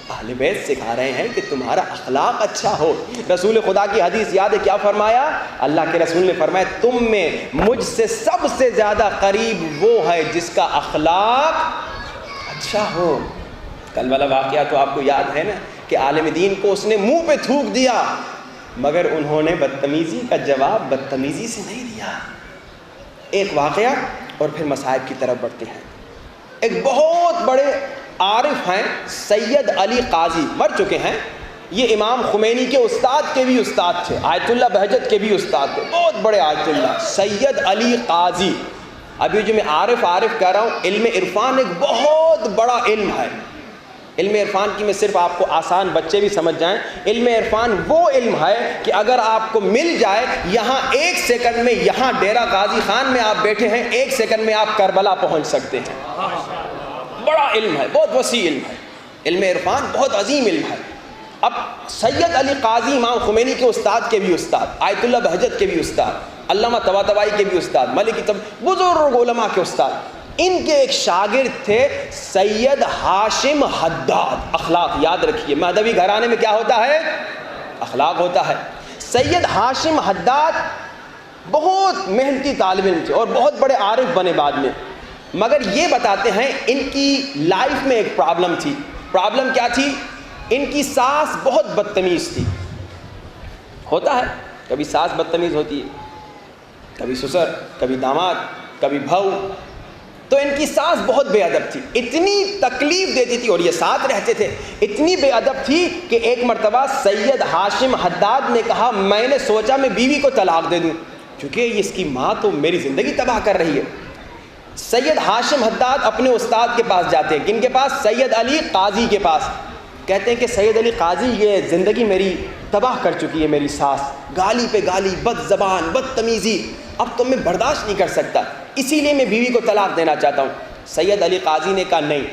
اہل بیت سکھا رہے ہیں کہ تمہارا اخلاق اچھا ہو۔ رسول خدا کی حدیث یاد ہے کیا فرمایا؟ اللہ کے رسول نے فرمایا تم میں مجھ سے سب سے زیادہ قریب وہ ہے جس کا اخلاق اچھا ہو۔ کل والا واقعہ تو آپ کو یاد ہے نا کہ عالم دین کو اس نے منہ پہ تھوک دیا مگر انہوں نے بدتمیزی کا جواب بدتمیزی سے نہیں دیا۔ ایک واقعہ اور پھر مصائب کی طرف بڑھتے ہیں۔ ایک بہت بڑے عارف ہیں سید علی قاضی، مر چکے ہیں، یہ امام خمینی کے استاد کے بھی استاد تھے، آیت اللہ بہجت کے بھی استاد تھے، بہت بڑے آیت اللہ سید علی قاضی۔ ابھی جو میں عارف کہہ رہا ہوں، علم عرفان ایک بہت بڑا علم ہے۔ علم عرفان کی میں صرف آپ کو آسان بچے بھی سمجھ جائیں، علم عرفان وہ علم ہے کہ اگر آپ کو مل جائے، یہاں ایک سیکنڈ میں، یہاں ڈیرہ غازی خان میں آپ بیٹھے ہیں، ایک سیکنڈ میں آپ کربلا پہنچ سکتے ہیں۔ بڑا علم ہے، بہت وسیع علم ہے، علم عرفان بہت عظیم علم ہے۔ اب سید علی قاضی امام خمینی کے استاد کے بھی استاد، آیت اللہ بہجت کے بھی استاد، علامہ طباطبائی کے بھی استاد، ملکی بزرگ علماء کے استاد۔ ان کے ایک شاگرد تھے سید ہاشم حداد۔ اخلاق یاد رکھیے، مہدوی گھرانے میں کیا ہوتا ہے؟ اخلاق ہوتا ہے۔ سید ہاشم حداد بہت محنتی طالب علم تھے اور بہت بڑے عارف بنے بعد میں، مگر یہ بتاتے ہیں ان کی لائف میں ایک پرابلم تھی۔ پرابلم کیا تھی؟ ان کی ساس بہت بدتمیز تھی۔ ہوتا ہے کبھی ساس بدتمیز ہوتی ہے، کبھی سسر، کبھی داماد، کبھی بھاؤ۔ تو ان کی ساس بہت بے ادب تھی، اتنی تکلیف دیتی تھی، اور یہ ساتھ رہتے تھے، اتنی بے ادب تھی کہ ایک مرتبہ سید ہاشم حداد نے کہا میں نے سوچا میں بیوی کو طلاق دے دوں کیونکہ اس کی ماں تو میری زندگی تباہ کر رہی ہے۔ سید ہاشم حداد اپنے استاد کے پاس جاتے ہیں، کن کے پاس؟ سید علی قاضی کے پاس۔ کہتے ہیں کہ سید علی قاضی یہ زندگی میری تباہ کر چکی ہے، میری ساس گالی پہ گالی، بد زبان، بدتمیزی، اب تو میں برداشت نہیں کر سکتا، اسی لیے میں بیوی کو طلاق دینا چاہتا ہوں۔ سید علی قاضی نے کہا نہیں،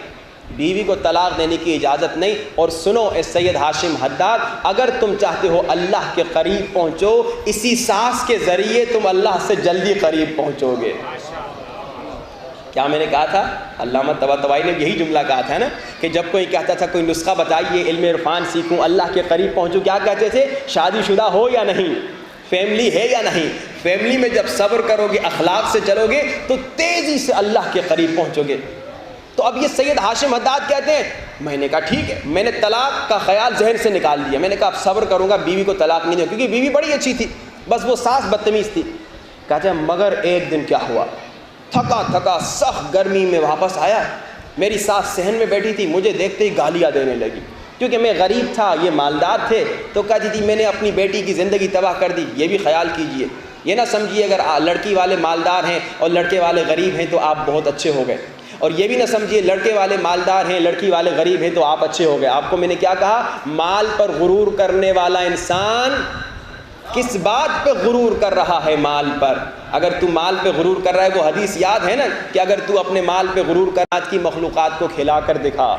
بیوی کو طلاق دینے کی اجازت نہیں، اور سنو اے سید ہاشم حداد، اگر تم چاہتے ہو اللہ کے قریب پہنچو، اسی ساس کے ذریعے تم اللہ سے جلدی قریب پہنچو گے۔ کیا میں نے کہا تھا؟ علامہ طباطبائی نے یہی جملہ کہا تھا نا کہ جب کوئی کہتا تھا کوئی نسخہ بتائیے علم عرفان سیکھوں، اللہ کے قریب پہنچوں، کیا کہتے تھے؟ شادی شدہ ہو یا نہیں، فیملی ہے یا نہیں۔ فیملی میں جب صبر کرو گے، اخلاق سے چلو گے تو تیزی سے اللہ کے قریب پہنچو گے۔ تو اب یہ سید ہاشم حداد کہتے ہیں میں نے کہا ٹھیک ہے، میں نے طلاق کا خیال ذہن سے نکال دیا، میں نے کہا اب صبر کروں گا، بیوی کو طلاق نہیں دوں، کیونکہ بیوی بڑی اچھی تھی، بس وہ ساس بدتمیز تھی۔ کہتے ہیں مگر ایک دن کیا ہوا، تھکا سخت گرمی میں واپس آیا، میری ساس صحن میں بیٹھی تھی، مجھے دیکھتے ہی گالیاں دینے لگی، کیونکہ میں غریب تھا، یہ مالدار تھے، تو کہتی تھی میں نے اپنی بیٹی کی زندگی تباہ کر دی۔ یہ بھی خیال کیجئے، یہ نہ سمجھیے اگر لڑکی والے مالدار ہیں اور لڑکے والے غریب ہیں تو آپ بہت اچھے ہو گئے، اور یہ بھی نہ سمجھیے لڑکے والے مالدار ہیں لڑکی والے غریب ہیں تو آپ اچھے ہو گئے۔ آپ کو میں نے کیا کہا؟ مال پر غرور کرنے والا انسان کس بات پہ غرور کر رہا ہے؟ مال پر۔ اگر تو مال پہ غرور کر رہا ہے، وہ حدیث یاد ہے نا کہ اگر تو اپنے مال پہ غرور کر رہا ہے کی مخلوقات کو کھلا کر دکھا۔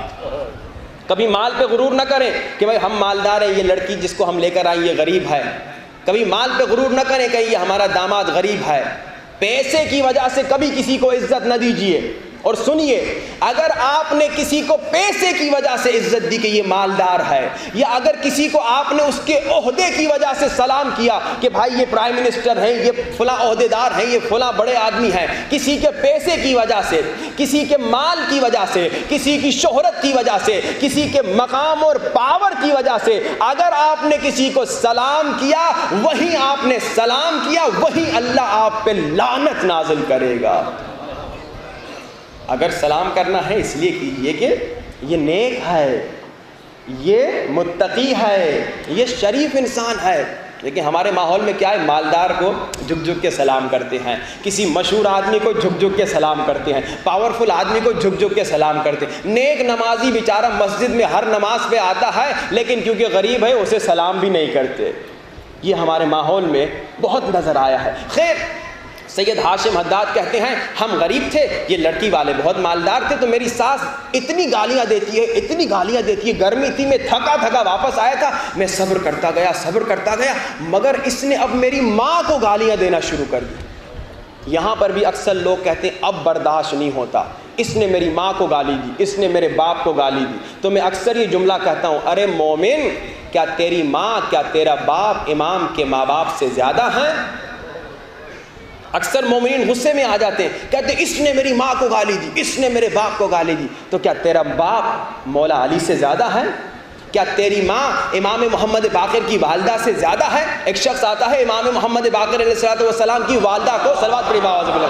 کبھی مال پہ غرور نہ کریں کہ بھائی ہم مالدار ہیں، یہ لڑکی جس کو ہم لے کر آئیں یہ غریب ہے۔ کبھی مال پہ غرور نہ کریں کہ یہ ہمارا داماد غریب ہے۔ پیسے کی وجہ سے کبھی کسی کو عزت نہ دیجیے۔ اور سنیے، اگر آپ نے کسی کو پیسے کی وجہ سے عزت دی کہ یہ مالدار ہے، یا اگر کسی کو آپ نے اس کے عہدے کی وجہ سے سلام کیا کہ بھائی یہ پرائم منسٹر ہیں، یہ فلاں عہدے دار ہیں، یہ فلاں بڑے آدمی ہیں، کسی کے پیسے کی وجہ سے، کسی کے مال کی وجہ سے، کسی کی شہرت کی وجہ سے، کسی کے مقام اور پاور کی وجہ سے اگر آپ نے کسی کو سلام کیا، وہیں آپ نے سلام کیا، وہیں اللہ آپ پہ لعنت نازل کرے گا۔ اگر سلام کرنا ہے اس لیے کیجئے کہ یہ نیک ہے، یہ متقی ہے، یہ شریف انسان ہے۔ لیکن ہمارے ماحول میں کیا ہے؟ مالدار کو جھک جھک کے سلام کرتے ہیں، کسی مشہور آدمی کو جھک جھک کے سلام کرتے ہیں، پاورفل آدمی کو جھک جھک کے سلام کرتے ہیں۔ نیک نمازی بیچارہ مسجد میں ہر نماز پہ آتا ہے لیکن کیونکہ غریب ہے اسے سلام بھی نہیں کرتے۔ یہ ہمارے ماحول میں بہت نظر آیا ہے۔ خیر، سید ہاشم حداد کہتے ہیں ہم غریب تھے، یہ لڑکی والے بہت مالدار تھے، تو میری ساس اتنی گالیاں دیتی ہے، اتنی گالیاں دیتی ہے، گرمی تھی، میں تھکا واپس آیا تھا، میں صبر کرتا گیا، مگر اس نے اب میری ماں کو گالیاں دینا شروع کر دی۔ یہاں پر بھی اکثر لوگ کہتے ہیں اب برداشت نہیں ہوتا، اس نے میری ماں کو گالی دی، اس نے میرے باپ کو گالی دی۔ تو میں اکثر یہ جملہ کہتا ہوں، ارے مومن، کیا تیری ماں، کیا تیرا باپ امام کے ماں باپ سے زیادہ ہیں؟ اکثر مومنین غصے میں آ جاتے ہیں، کہتے ہیں اس نے میری ماں کو گالی دی، اس نے میرے باپ کو گالی دی۔ تو کیا تیرا باپ مولا علی سے زیادہ ہے؟ کیا تیری ماں امام محمد باقر کی والدہ سے زیادہ ہے؟ ایک شخص آتا ہے امام محمد باقر علیہ السلام کی والدہ کو صلوات پڑھی آواز میں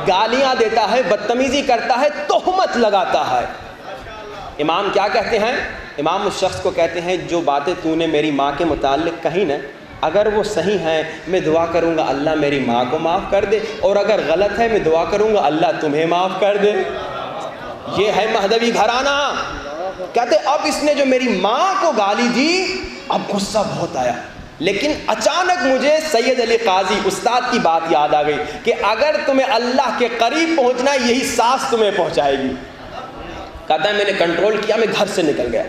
گالیاں دیتا ہے، بدتمیزی کرتا ہے، تہمت لگاتا ہے۔ امام کیا کہتے ہیں؟ امام اس شخص کو کہتے ہیں جو باتیں تو نے میری ماں کے متعلق کہیں نا، اگر وہ صحیح ہیں میں دعا کروں گا اللہ میری ماں کو معاف کر دے، اور اگر غلط ہے میں دعا کروں گا اللہ تمہیں معاف کر دے۔ یہ ہے مہدوی گھرانہ۔ کہتے اب اس نے جو میری ماں کو گالی دی، اب غصہ بہت آیا، لیکن اچانک مجھے سید علی قاضی استاد کی بات یاد آ گئی کہ اگر تمہیں اللہ کے قریب پہنچنا ہے یہی سانس تمہیں پہنچائے گی۔ کہتا ہے میں نے کنٹرول کیا، میں گھر سے نکل گیا۔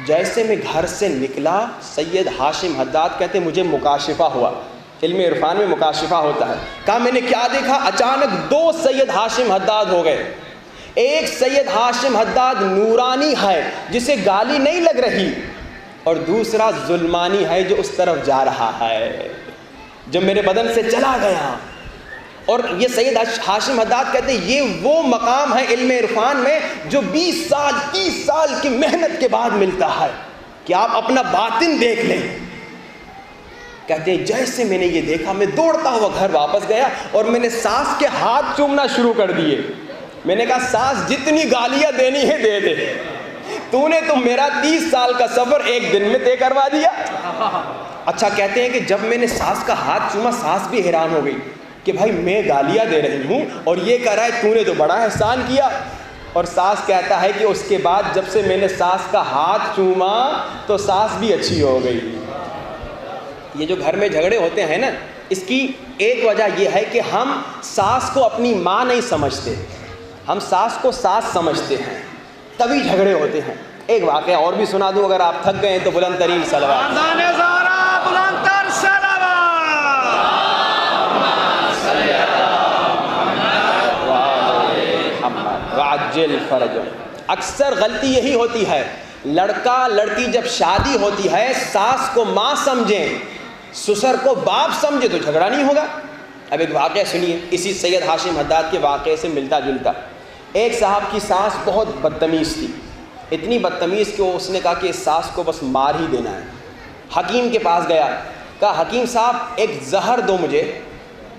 جیسے میں گھر سے نکلا، سید ہاشم حداد کہتے مجھے مکاشفہ ہوا، علم عرفان میں مکاشفہ ہوتا ہے۔ کہا میں نے کیا دیکھا؟ اچانک دو سید ہاشم حداد ہو گئے۔ ایک سید ہاشم حداد نورانی ہے جسے گالی نہیں لگ رہی، اور دوسرا ظلمانی ہے جو اس طرف جا رہا ہے، جو میرے بدن سے چلا گیا۔ اور یہ سید ہاشم حداد کہتے ہیں یہ وہ مقام ہے علم عرفان میں جو 20 سال 30 سال کی محنت کے بعد ملتا ہے کہ آپ اپنا باطن دیکھ لیں۔ کہتے ہیں جیسے میں نے یہ دیکھا میں دوڑتا ہوا گھر واپس گیا اور میں نے ساس کے ہاتھ چومنا شروع کر دیے۔ میں نے کہا ساس جتنی گالیاں دینی ہے دے دے، تو نے تو میرا 30 سال کا سفر ایک دن میں طے کروا دیا۔ اچھا کہتے ہیں کہ جب میں نے ساس کا ہاتھ چوما ساس بھی حیران ہو گئی کہ بھائی میں گالیاں دے رہی ہوں اور یہ کہہ رہا ہے تو نے تو بڑا احسان کیا۔ اور ساس کہتا ہے کہ اس کے بعد جب سے میں نے ساس کا ہاتھ چوما تو ساس بھی اچھی ہو گئی۔ یہ جو گھر میں جھگڑے ہوتے ہیں نا، اس کی ایک وجہ یہ ہے کہ ہم ساس کو اپنی ماں نہیں سمجھتے، ہم ساس کو ساس سمجھتے ہیں، تبھی جھگڑے ہوتے ہیں۔ ایک واقعہ اور بھی سنا دوں اگر آپ تھک گئے ہیں تو بلند ترین صلوات۔ وعجل فرجہ۔ اکثر غلطی یہی ہوتی ہے، لڑکا لڑکی جب شادی ہوتی ہے ساس کو ماں سمجھیں، سسر کو باپ سمجھے تو جھگڑا نہیں ہوگا۔ اب ایک واقعہ سنیے اسی سید ہاشم حداد کے واقعے سے ملتا جلتا۔ ایک صاحب کی ساس بہت بدتمیز تھی، اتنی بدتمیز کہ اس نے کہا کہ اس ساس کو بس مار ہی دینا ہے۔ حکیم کے پاس گیا، کہا حکیم صاحب ایک زہر دو مجھے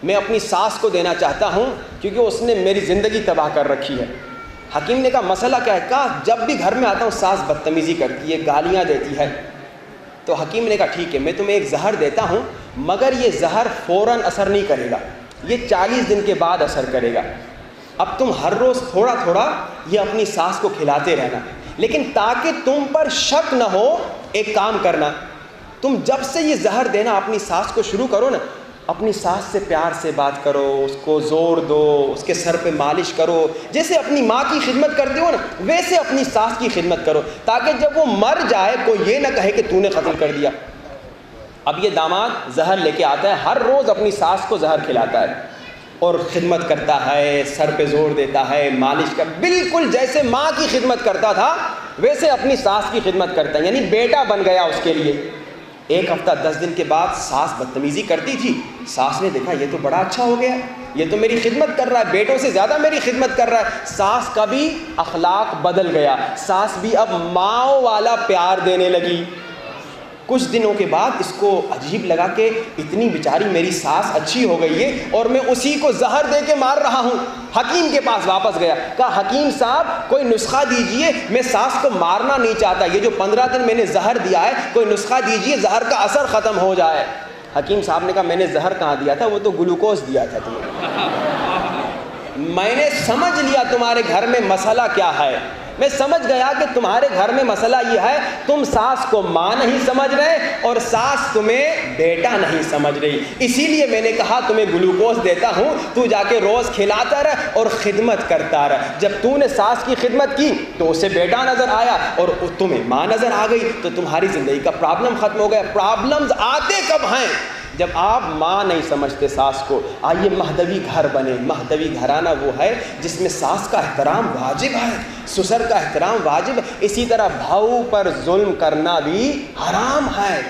میں اپنی ساس کو دینا چاہتا ہوں کیونکہ اس نے میری زندگی تباہ کر رکھی ہے۔ حکیم نے کہا مسئلہ کیا ہے؟ کہا جب بھی گھر میں آتا ہوں ساس بدتمیزی کرتی ہے، گالیاں دیتی ہے۔ تو حکیم نے کہا ٹھیک ہے میں تمہیں ایک زہر دیتا ہوں، مگر یہ زہر فوراً اثر نہیں کرے گا، یہ 40 دن کے بعد اثر کرے گا۔ اب تم ہر روز تھوڑا تھوڑا یہ اپنی ساس کو کھلاتے رہنا، لیکن تاکہ تم پر شک نہ ہو ایک کام کرنا، تم جب سے یہ زہر دینا اپنی ساس کو شروع کرو نا، اپنی ساس سے پیار سے بات کرو، اس کو زور دو، اس کے سر پہ مالش کرو، جیسے اپنی ماں کی خدمت کرتے ہو نا ویسے اپنی ساس کی خدمت کرو، تاکہ جب وہ مر جائے کوئی یہ نہ کہے کہ تو نے قتل کر دیا۔ اب یہ داماد زہر لے کے آتا ہے، ہر روز اپنی ساس کو زہر کھلاتا ہے اور خدمت کرتا ہے، سر پہ زور دیتا ہے، مالش کر، بالکل جیسے ماں کی خدمت کرتا تھا ویسے اپنی ساس کی خدمت کرتا ہے، یعنی بیٹا بن گیا اس کے لیے۔ ایک ہفتہ 10 دن کے بعد ساس بدتمیزی کرتی تھی، ساس نے دیکھا یہ تو بڑا اچھا ہو گیا، یہ تو میری خدمت کر رہا ہے، بیٹوں سے زیادہ میری خدمت کر رہا ہے۔ ساس کا بھی اخلاق بدل گیا، ساس بھی اب ماں والا پیار دینے لگی۔ کچھ دنوں کے بعد اس کو عجیب لگا کہ اتنی بیچاری میری ساس اچھی ہو گئی ہے اور میں اسی کو زہر دے کے مار رہا ہوں۔ حکیم کے پاس واپس گیا، کہا حکیم صاحب کوئی نسخہ دیجئے، میں ساس کو مارنا نہیں چاہتا، یہ جو 15 دن میں نے زہر دیا ہے کوئی نسخہ دیجئے زہر کا اثر ختم ہو جائے۔ حکیم صاحب نے کہا میں نے زہر کہاں دیا تھا، وہ تو گلوکوز دیا تھا تمہیں، میں نے سمجھ لیا تمہارے گھر میں مسئلہ کیا ہے، میں سمجھ گیا کہ تمہارے گھر میں مسئلہ یہ ہے تم ساس کو ماں نہیں سمجھ رہے اور ساس تمہیں بیٹا نہیں سمجھ رہی، اسی لیے میں نے کہا تمہیں گلوکوز دیتا ہوں، تو جا کے روز کھلاتا رہ اور خدمت کرتا رہ۔ جب تو نے ساس کی خدمت کی تو اسے بیٹا نظر آیا اور تمہیں ماں نظر آ گئی، تو تمہاری زندگی کا پرابلم ختم ہو گیا۔ پرابلمز آتے کب ہیں؟ جب آپ ماں نہیں سمجھتے ساس کو۔ آئیے مہدوی گھر بنے، مہدوی گھرانہ وہ ہے جس میں ساس کا احترام واجب ہے، سسر کا احترام واجب ہے، اسی طرح بہو پر ظلم کرنا بھی حرام ہے۔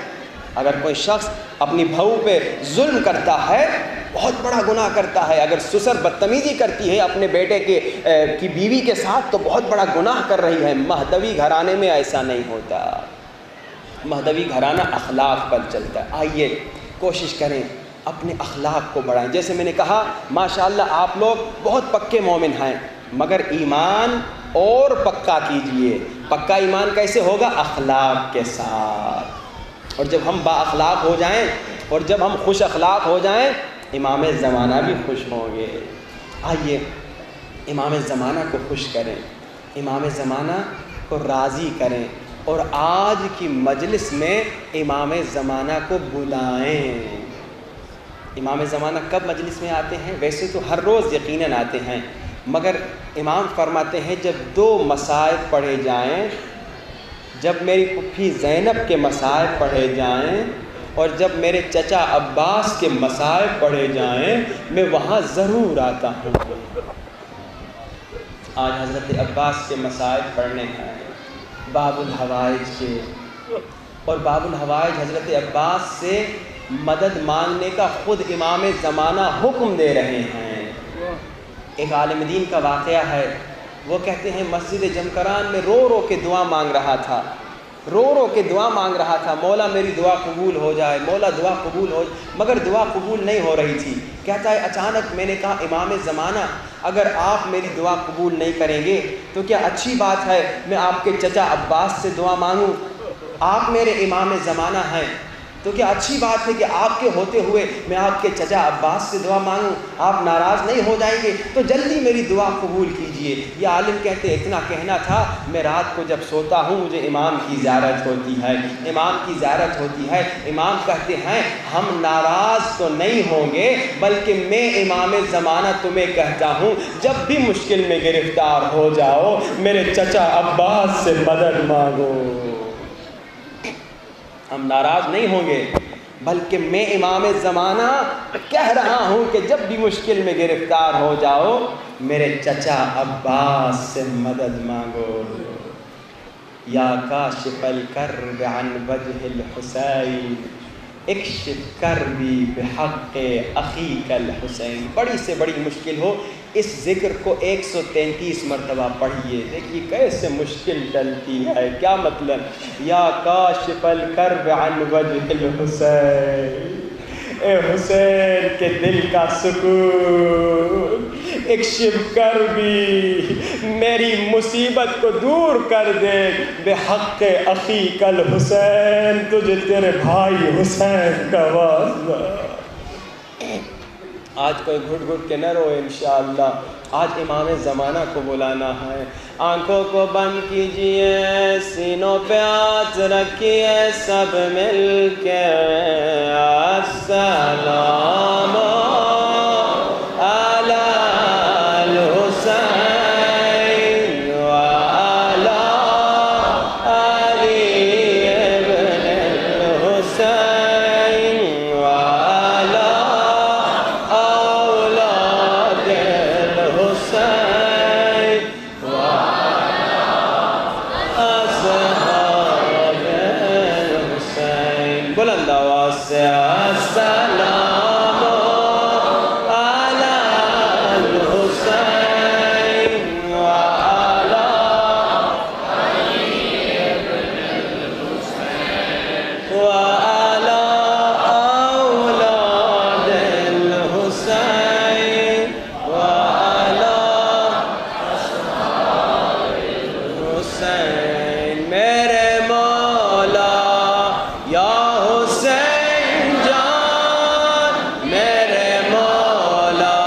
اگر کوئی شخص اپنی بہو پہ ظلم کرتا ہے بہت بڑا گناہ کرتا ہے، اگر سسر بدتمیزی کرتی ہے اپنے بیٹے کی بیوی کے ساتھ تو بہت بڑا گناہ کر رہی ہے۔ مہدوی گھرانے میں ایسا نہیں ہوتا، مہدوی گھرانہ اخلاق پر چلتا ہے۔ آئیے کوشش کریں اپنے اخلاق کو بڑھائیں۔ جیسے میں نے کہا ماشاءاللہ آپ لوگ بہت پکے مومن ہیں، مگر ایمان اور پکا کیجئے۔ پکا ایمان کیسے ہوگا؟ اخلاق کے ساتھ۔ اور جب ہم با اخلاق ہو جائیں اور جب ہم خوش اخلاق ہو جائیں امام زمانہ بھی خوش ہوں گے۔ آئیے امام زمانہ کو خوش کریں، امام زمانہ کو راضی کریں، اور آج کی مجلس میں امام زمانہ کو بلائیں۔ امام زمانہ کب مجلس میں آتے ہیں؟ ویسے تو ہر روز یقیناً آتے ہیں، مگر امام فرماتے ہیں جب 2 مصائب پڑھے جائیں، جب میری پھوپھی زینب کے مصائب پڑھے جائیں اور جب میرے چچا عباس کے مصائب پڑھے جائیں میں وہاں ضرور آتا ہوں۔ آج حضرت عباس کے مصائب پڑھنے ہیں، باب الحوائج کے، اور باب الحوائج حضرت عباس سے مدد مانگنے کا خود امام زمانہ حکم دے رہے ہیں۔ ایک عالم دین کا واقعہ ہے، وہ کہتے ہیں مسجد جمکران میں رو رو کے دعا مانگ رہا تھا، رو رو کے دعا مانگ رہا تھا، مولا میری دعا قبول ہو جائے، مولا دعا قبول ہو جائے، مگر دعا قبول نہیں ہو رہی تھی۔ کہتا ہے اچانک میں نے کہا امام زمانہ اگر آپ میری دعا قبول نہیں کریں گے تو کیا اچھی بات ہے میں آپ کے چچا عباس سے دعا مانگوں؟ آپ میرے امام زمانہ ہیں تو کیا اچھی بات ہے کہ آپ کے ہوتے ہوئے میں آپ کے چچا عباس سے دعا مانگوں؟ آپ ناراض نہیں ہو جائیں گے تو جلدی میری دعا قبول کیجئے۔ یہ عالم کہتے ہیں اتنا کہنا تھا، میں رات کو جب سوتا ہوں مجھے امام کی زیارت ہوتی ہے، امام کی زیارت ہوتی ہے، امام کہتے ہیں ہم ناراض تو نہیں ہوں گے بلکہ میں امام زمانہ تمہیں کہتا ہوں جب بھی مشکل میں گرفتار ہو جاؤ میرے چچا عباس سے مدد مانگو۔ ہم ناراض نہیں ہوں گے بلکہ میں امام زمانہ کہہ رہا ہوں کہ جب بھی مشکل میں گرفتار ہو جاؤ میرے چچا عباس سے مدد مانگو۔ یا کاشف الکرب عن وجہ الحسین اکشف کربی بحق اخیک الحسین۔ بڑی سے بڑی مشکل ہو اس ذکر کو 133 مرتبہ پڑھیے، دیکھیے کیسے مشکل ٹلتی ہے۔ کیا مطلب؟ یا کاشف الکرب عن وجہ الحسین اے حسین کے دل کا سکون، اکشف کر بھی میری مصیبت کو دور کر دے، بحق اخیک الحسین، تجھے تیرے بھائی حسین کا واسطہ۔ آج کوئی گھٹ گھٹ کے نہ روئے انشاءاللہ، آج امام زمانہ کو بلانا ہے۔ آنکھوں کو بند کیجئے، سینوں پہ ہاتھ رکھیے، سب مل کے السلام علی الحسین وعلی علی ابن الحسین وعلی اولاد الحسین وعلی اصحاب الحسین۔ بلند آواز سے السلام علی الحسین وعلی وعلی اولاد الحسین وعلی حسین۔ میرے مولا یا حسین جان، میرے مولا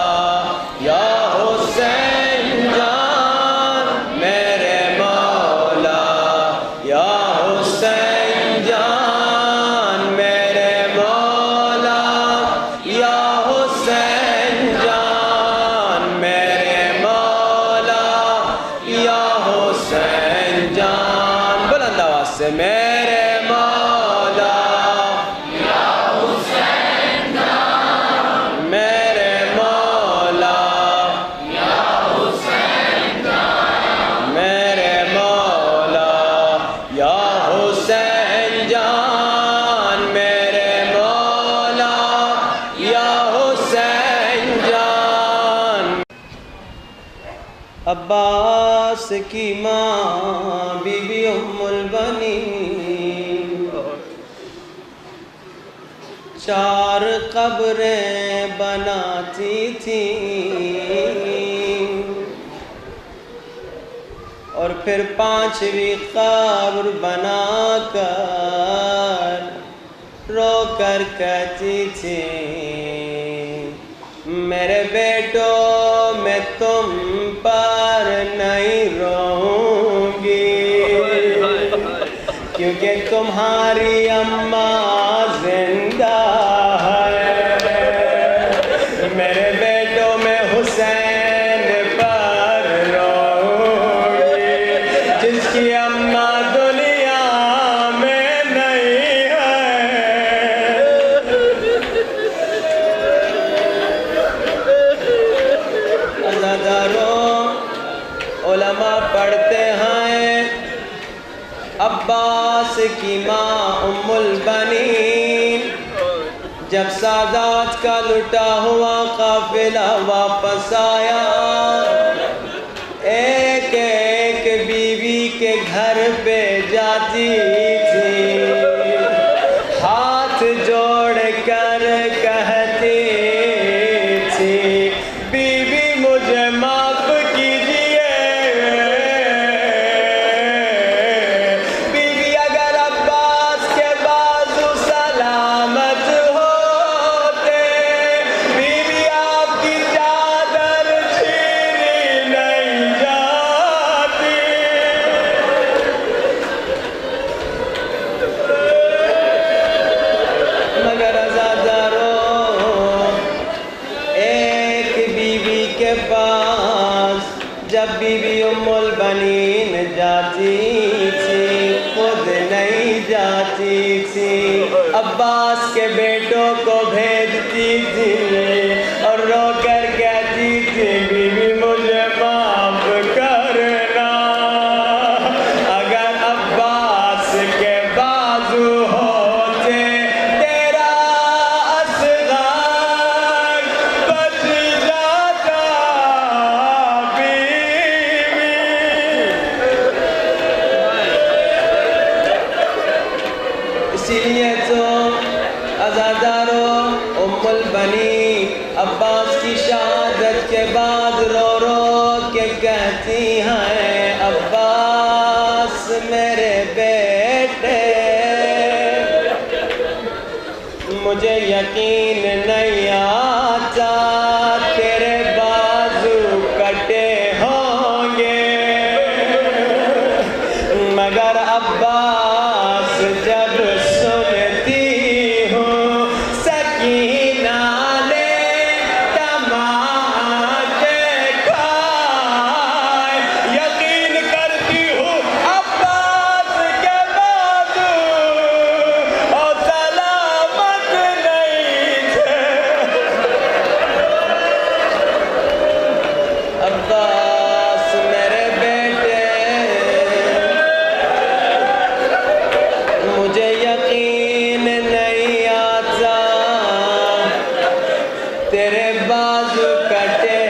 یا حسین جان، میرے مولا یا حسین جان، میرے مولا یا حسین جان، میرے مولا یا حسین جان۔ بلند آواز سے میرے مولا یا حسین جان، میرے مولا یا حسین جان، میرے مولا یا حسین جان، میرے مولا یا حسین جان۔ عباس کی ماں بی بی ام البنین 4 قبریں بناتی تھیں، اور پھر 5ویں قبر بنا کر رو کر کہتی تھی، میرے بیٹوں میں تم پر نہیں رہوں گی، کیونکہ تمہاری اماں زندہ ہے۔ میرے بیٹوں میں حسین پر رہوں گی، جس کی اماں دنیا میں نہیں ہے۔ عزاداروں، علماء پڑھتے ہیں عباس کی ماں ام البنین جب سادات کا لٹا ہوا قافلہ واپس آیا، ایک ایک بیوی کے گھر پہ جاتی تھی، ہاتھ جوڑ کر کہتی تھی، بیوی مجھے معاف کیجیے، بیوی اگر عباس کے بازو سلامت ہوتے، بیوی آپ کی چادر چھینی نہیں جاتی۔ مگر عزاداروں، ایک بیوی کے پاس جب بیوی ام البنین جاتی تھی، خود نہیں جاتی تھی، عباس کے بیٹوں کو بھیجتی تھی اور رو کر کہتی تھی، بیوی مجھے معاف کرنا، اگر عباس کے بازو ہوتے تیرا اصغر بچ جاتا بیوی۔ اسی لیے تو عزاداروں بعد رو رو کے کہتی ہیں عباس میرے بیٹے مجھے یقین نہیں آتا تیرے بازو کٹے ہوں گے مگر عباس جب سنتی ہوں سکینہ نے تماچے کھائے یقین کرتی ہوں عباس کے بازو اور سلامت نہیں تھے عباس میرے بیٹے مجھے یقین نہیں آتا تیرے بازو کٹے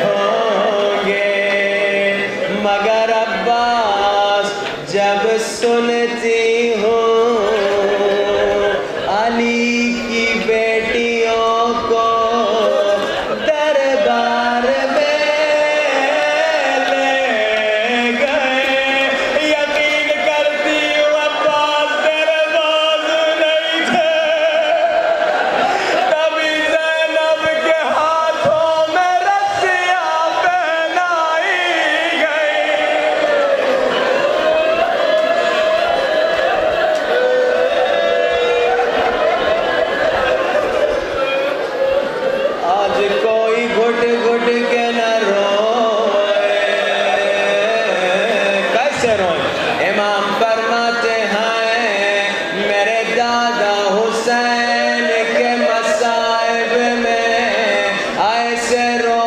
ہوں گے مگر عباس جب سنتی ہوں علی کی بیٹیوں کو دربار میں لے گئے یقین کرتی ہوں عباس تیرے بازو نہیں تھے تبھی زینب کے ہاتھوں میں رسیاں پہنائی گئی آج کوئی گھٹ گھٹ کے نہ روئے کیسے روئے امام فرماتے ہیں میرے دادا حسین کے مصائب میں ایسے رو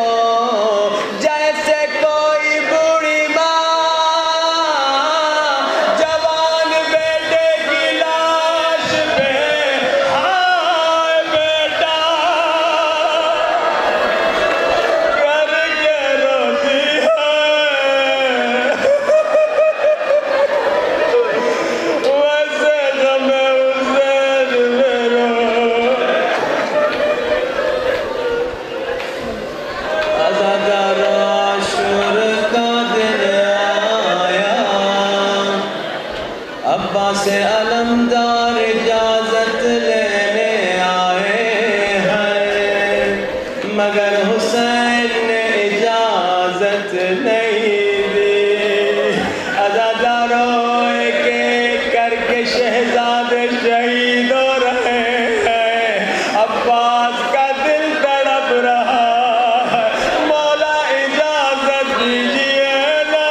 جیسے کوئی بوڑھی ماں جوان بیٹے کی لاش پہ ہائے بیٹا کر کے روتی ہے ویسے غم حسین میں رو عزادار عاشور کا دن آیا عباس علمدار اجازت لینے آئے ہیں مگر حسین نے اجازت نہیں دی عزاداروں ایک ایک کر کے شہزادے شہید ہو رہے ہیں عباس کا دل تڑپ رہا ہے مولا اجازت دیجیے نا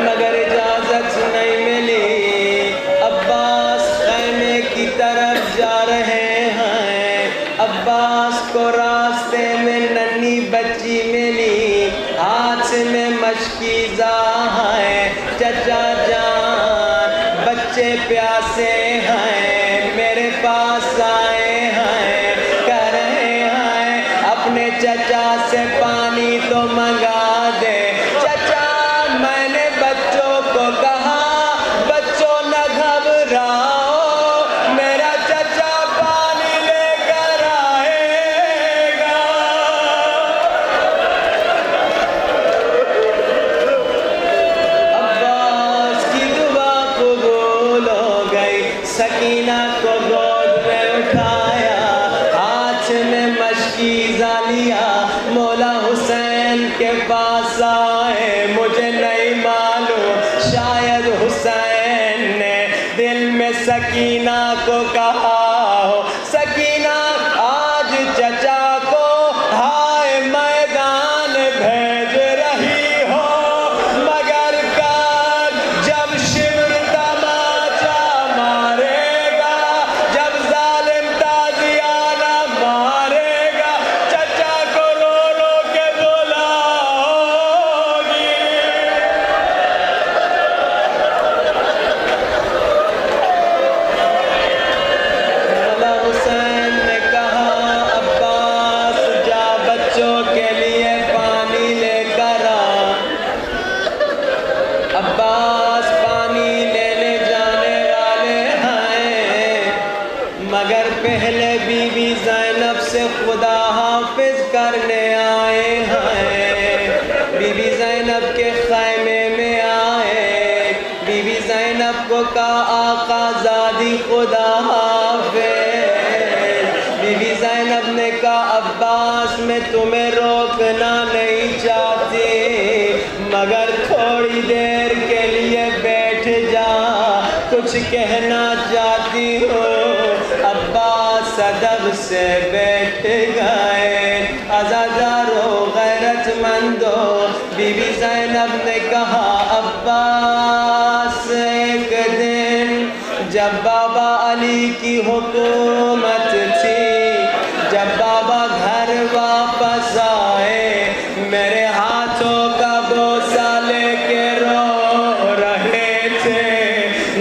مگر اجازت نہیں ملی عباس خیمے کی طرف جا رہے ہیں عباس کو راستے میں ننھی بچی ملی ہاتھ میں مشکیزہ ہے چچا جان بچے پیاسے ہیں میرے پاس آئے ہیں کہہ رہے ہیں اپنے چچا سے پانی تو منگا دے چچا میں نے بچوں کو کہا بچوں نہ گھبراؤ میرا چچا پانی لے کر آئے گا عباس کی دعا قبول ہو گئی سکینہ کو گود میں اٹھایا ہاتھ میں مشکیزہ لیا مولا حسین کے پاس آئے مجھے نہیں معلوم شاید حسین نے دل میں سکینہ کو کہا ہو سکینہ آج چچا کو ہائے میدان بھیج رہی ہو مگر کل جب شمر تماچا مارے گا جب ظالم تازیانہ مارے گا چچا کو رو رو کے کرنے آئے ہیں، بی بی زینب کے خیمے میں آئے، بی بی زینب کو کہا آقا زادی خدا حافظ، بی بی زینب نے کہا عباس میں تمہیں روکنا نہیں چاہتی مگر تھوڑی دیر کے لیے بیٹھ جا، کچھ کہنا چاہتی ہو۔ عباس ادب سے بیٹھ گئے، عزادارو غیرت مندو، بی بی زینب نے کہا عباس ایک دن جب بابا علی کی حکومت تھی، جب بابا گھر واپس آئے، میرے ہاتھوں کا بوسہ لے کے رو رہے تھے،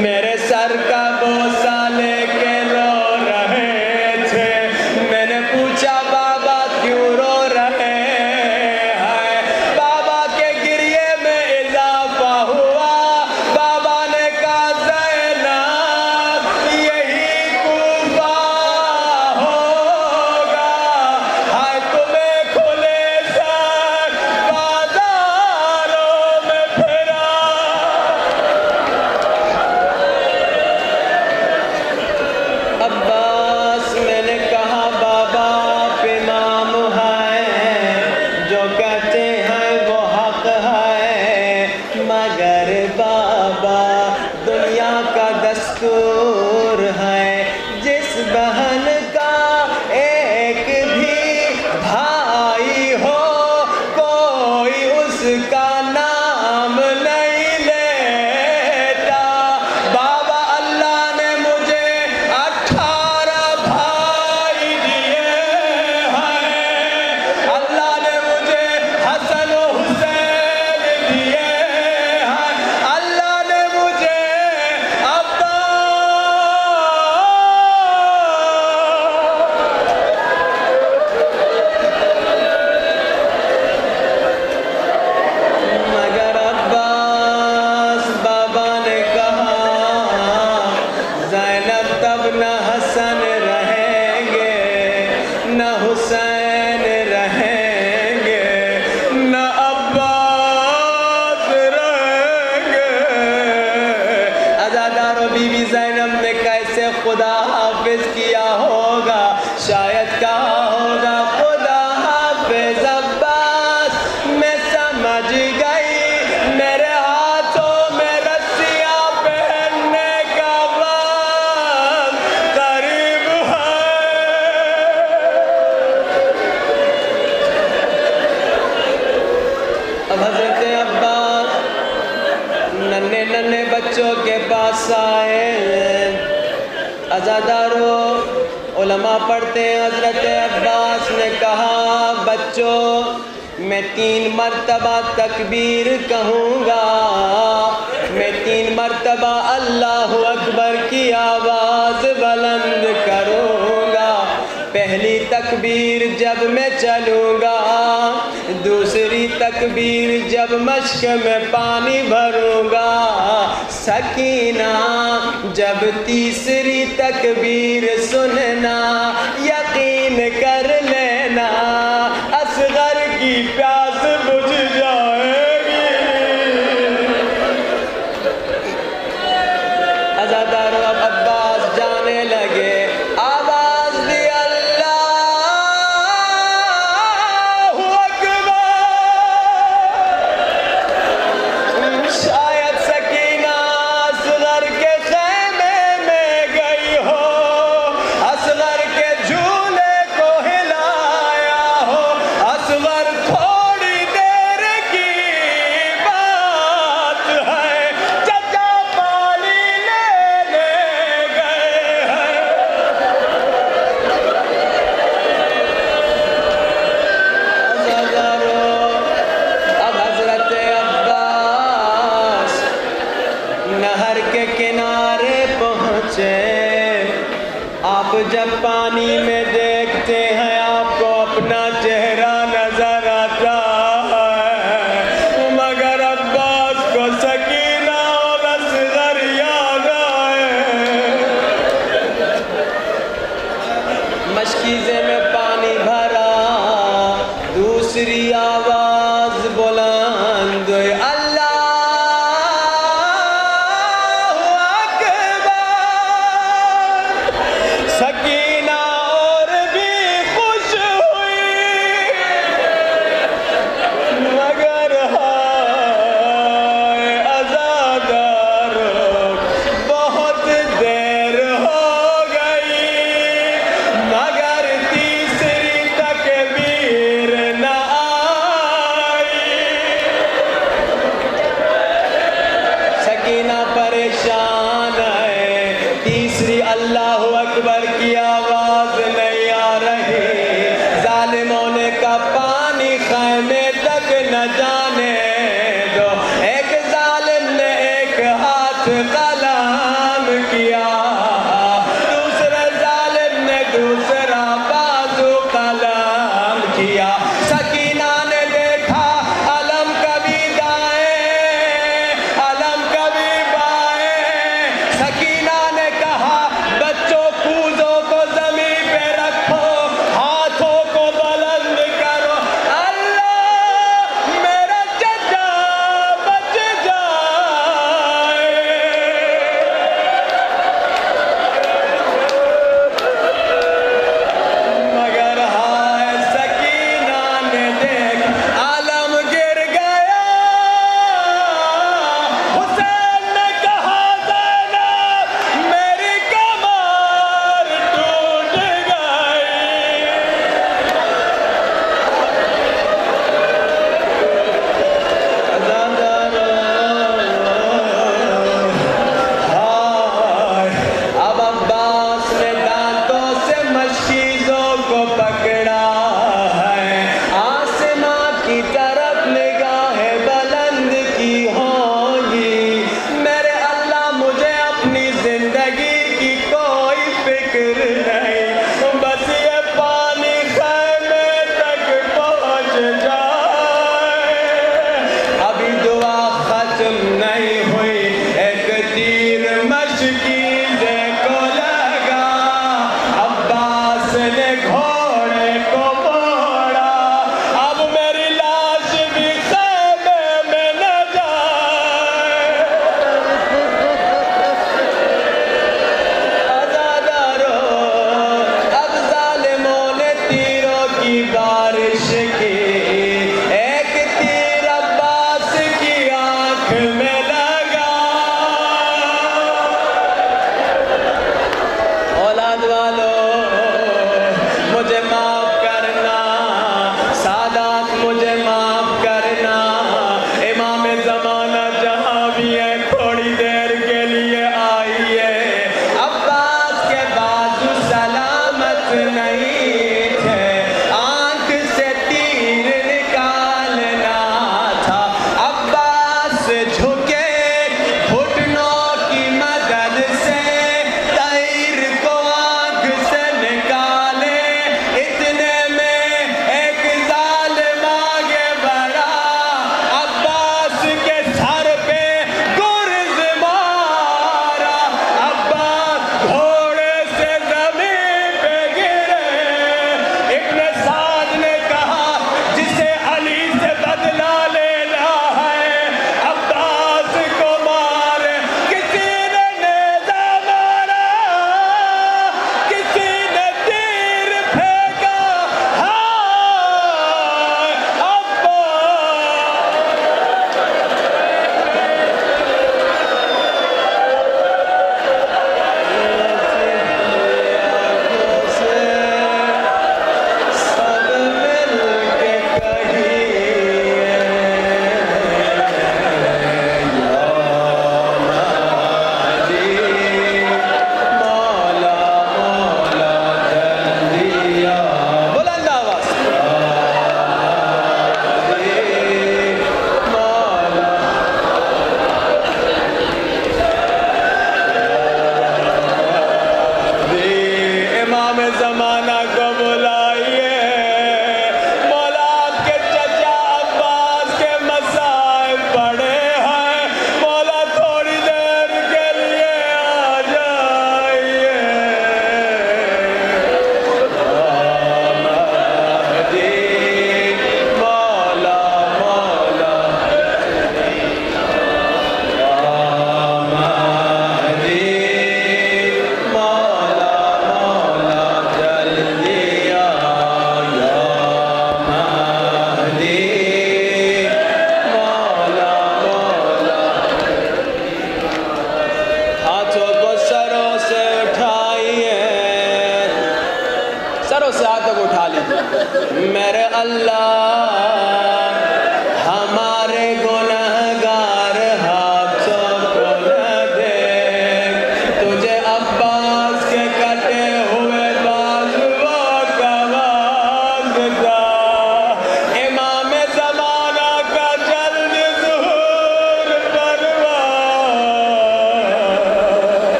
میرے سر کا بوسہ لے کے رو رہے تھے، میں نے پوچھا بابا کیوں رو رہے ہیں؟ بابا کے گریے میں اضافہ ہوا، بابا نے کہا زینب یہی کوفہ ہوگا، ہائے تمہیں کھلے سر بازاروں میں پھرا۔ عباس میں نے کہا بابا آپ امام ہیں، جو کہتے ہیں وہ حق ہے، مگر بابا دنیا کا دستور ہے جس بہن کا ایک بھی بھائی ہو کوئی اس کا نام نہیں لیتا۔ بابا اللہ نے مجھے 18 بھائی دیے ہیں، اللہ نے مجھے حسن و حسین دیے ہیں، اللہ نے مجھے مگر عباس بابا نے کہا زینب تب نہ حسن رہیں گے نہ حسین رہیں گے نہ عباس رہیں گے۔ عزادارو بی بی زینب نے کیسے خدا حافظ کیا ہوگا؟ شاید کہا ہوگا خدا حافظ عباس، میں سمجھ گئی میرے ہاتھوں میں رسیاں پہننے کا وقت قریب ہے۔ اب حضرت عباس ننھے ننھے بچوں کے پاس آئے، عزادارو علماء پڑھتے ہیں حضرت عباس نے کہا بچوں میں 3 مرتبہ تکبیر کہوں گا، میں 3 مرتبہ اللہ اکبر کی آواز بلند کروں گا، پہلی تکبیر جب میں چلوں گا، دوسری تکبیر جب مشک میں پانی بھروں گا، سکینہ جب تیسری تکبیر سننا، یقین کر لینا اصغر کی پیاس بجھ جائے گی۔ عزادارو اب عباس جانے لگے، آواز دی اللہ اکبر، شاید سکینہ اصغر کے خیمے میں گئی ہو، اصغر کے جھولے کو ہلایا ہو، اصغر تھوڑی دیر کی بات ہے چچا پانی لینے گئے ہیں۔ عزادارو اب حضرت عباس نہر کے کنارے پہنچے، آپ جب پانی میں دیکھتے ہیں آپ کو اپنا چہرہ نظر آتا دوسری آواز بلند ہوئی اللہ اکبر، سکینہ اور بھی خوش ہوئی، مگر ہائے عزادارو بہت دیر ہو گئی، مگر تیسری تکبیر نہ آئی۔ سکینہ پریشان ہے، تیسری اللہ اکبر کی آواز نہیں آ رہی، ظالموں نے کہا پانی خیمے تک نہ جانے دو، ایک ظالم نے ایک ہاتھ قلم کیا، دوسرے ظالم نے دوسرا بازو قلم کیا، سکینہ نے دیکھا علم کبھی دائیں علم کبھی بائیں، سکینہ نے کہا بچوں کوزوں کو زمین پہ رکھو، ہاتھوں کو بلند کرو، اللہ میرا چچا بچ جائے۔ مگر ہائے سکینہ نے دیکھ علم گر گیا، حسین نے کہا زینب میری کمر ٹوٹ گئی۔ اب عباس نے دانتوں سے مشکیزوں کو پکڑا ہے، آسماں کی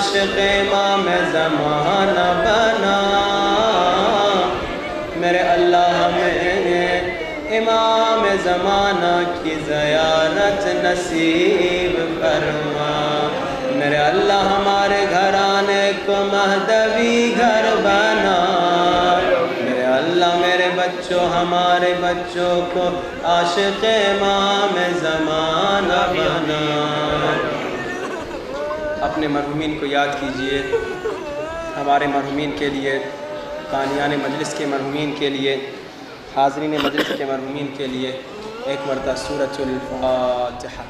عاشق امام زمانہ بنا میرے اللہ ہمیں امام زمانہ کی زیارت نصیب فرما میرے اللہ ہمارے گھرانے کو مہدوی گھر بنا میرے اللہ میرے بچوں ہمارے بچوں کو عاشق امام زمانہ بنا اپنے مرحومین کو یاد کیجئے ہمارے مرحومین کے لیے قانیان مجلس کے مرحومین کے لیے حاضرین مجلس کے مرحومین کے لیے ایک مرتبہ سورۃ الفاتحہ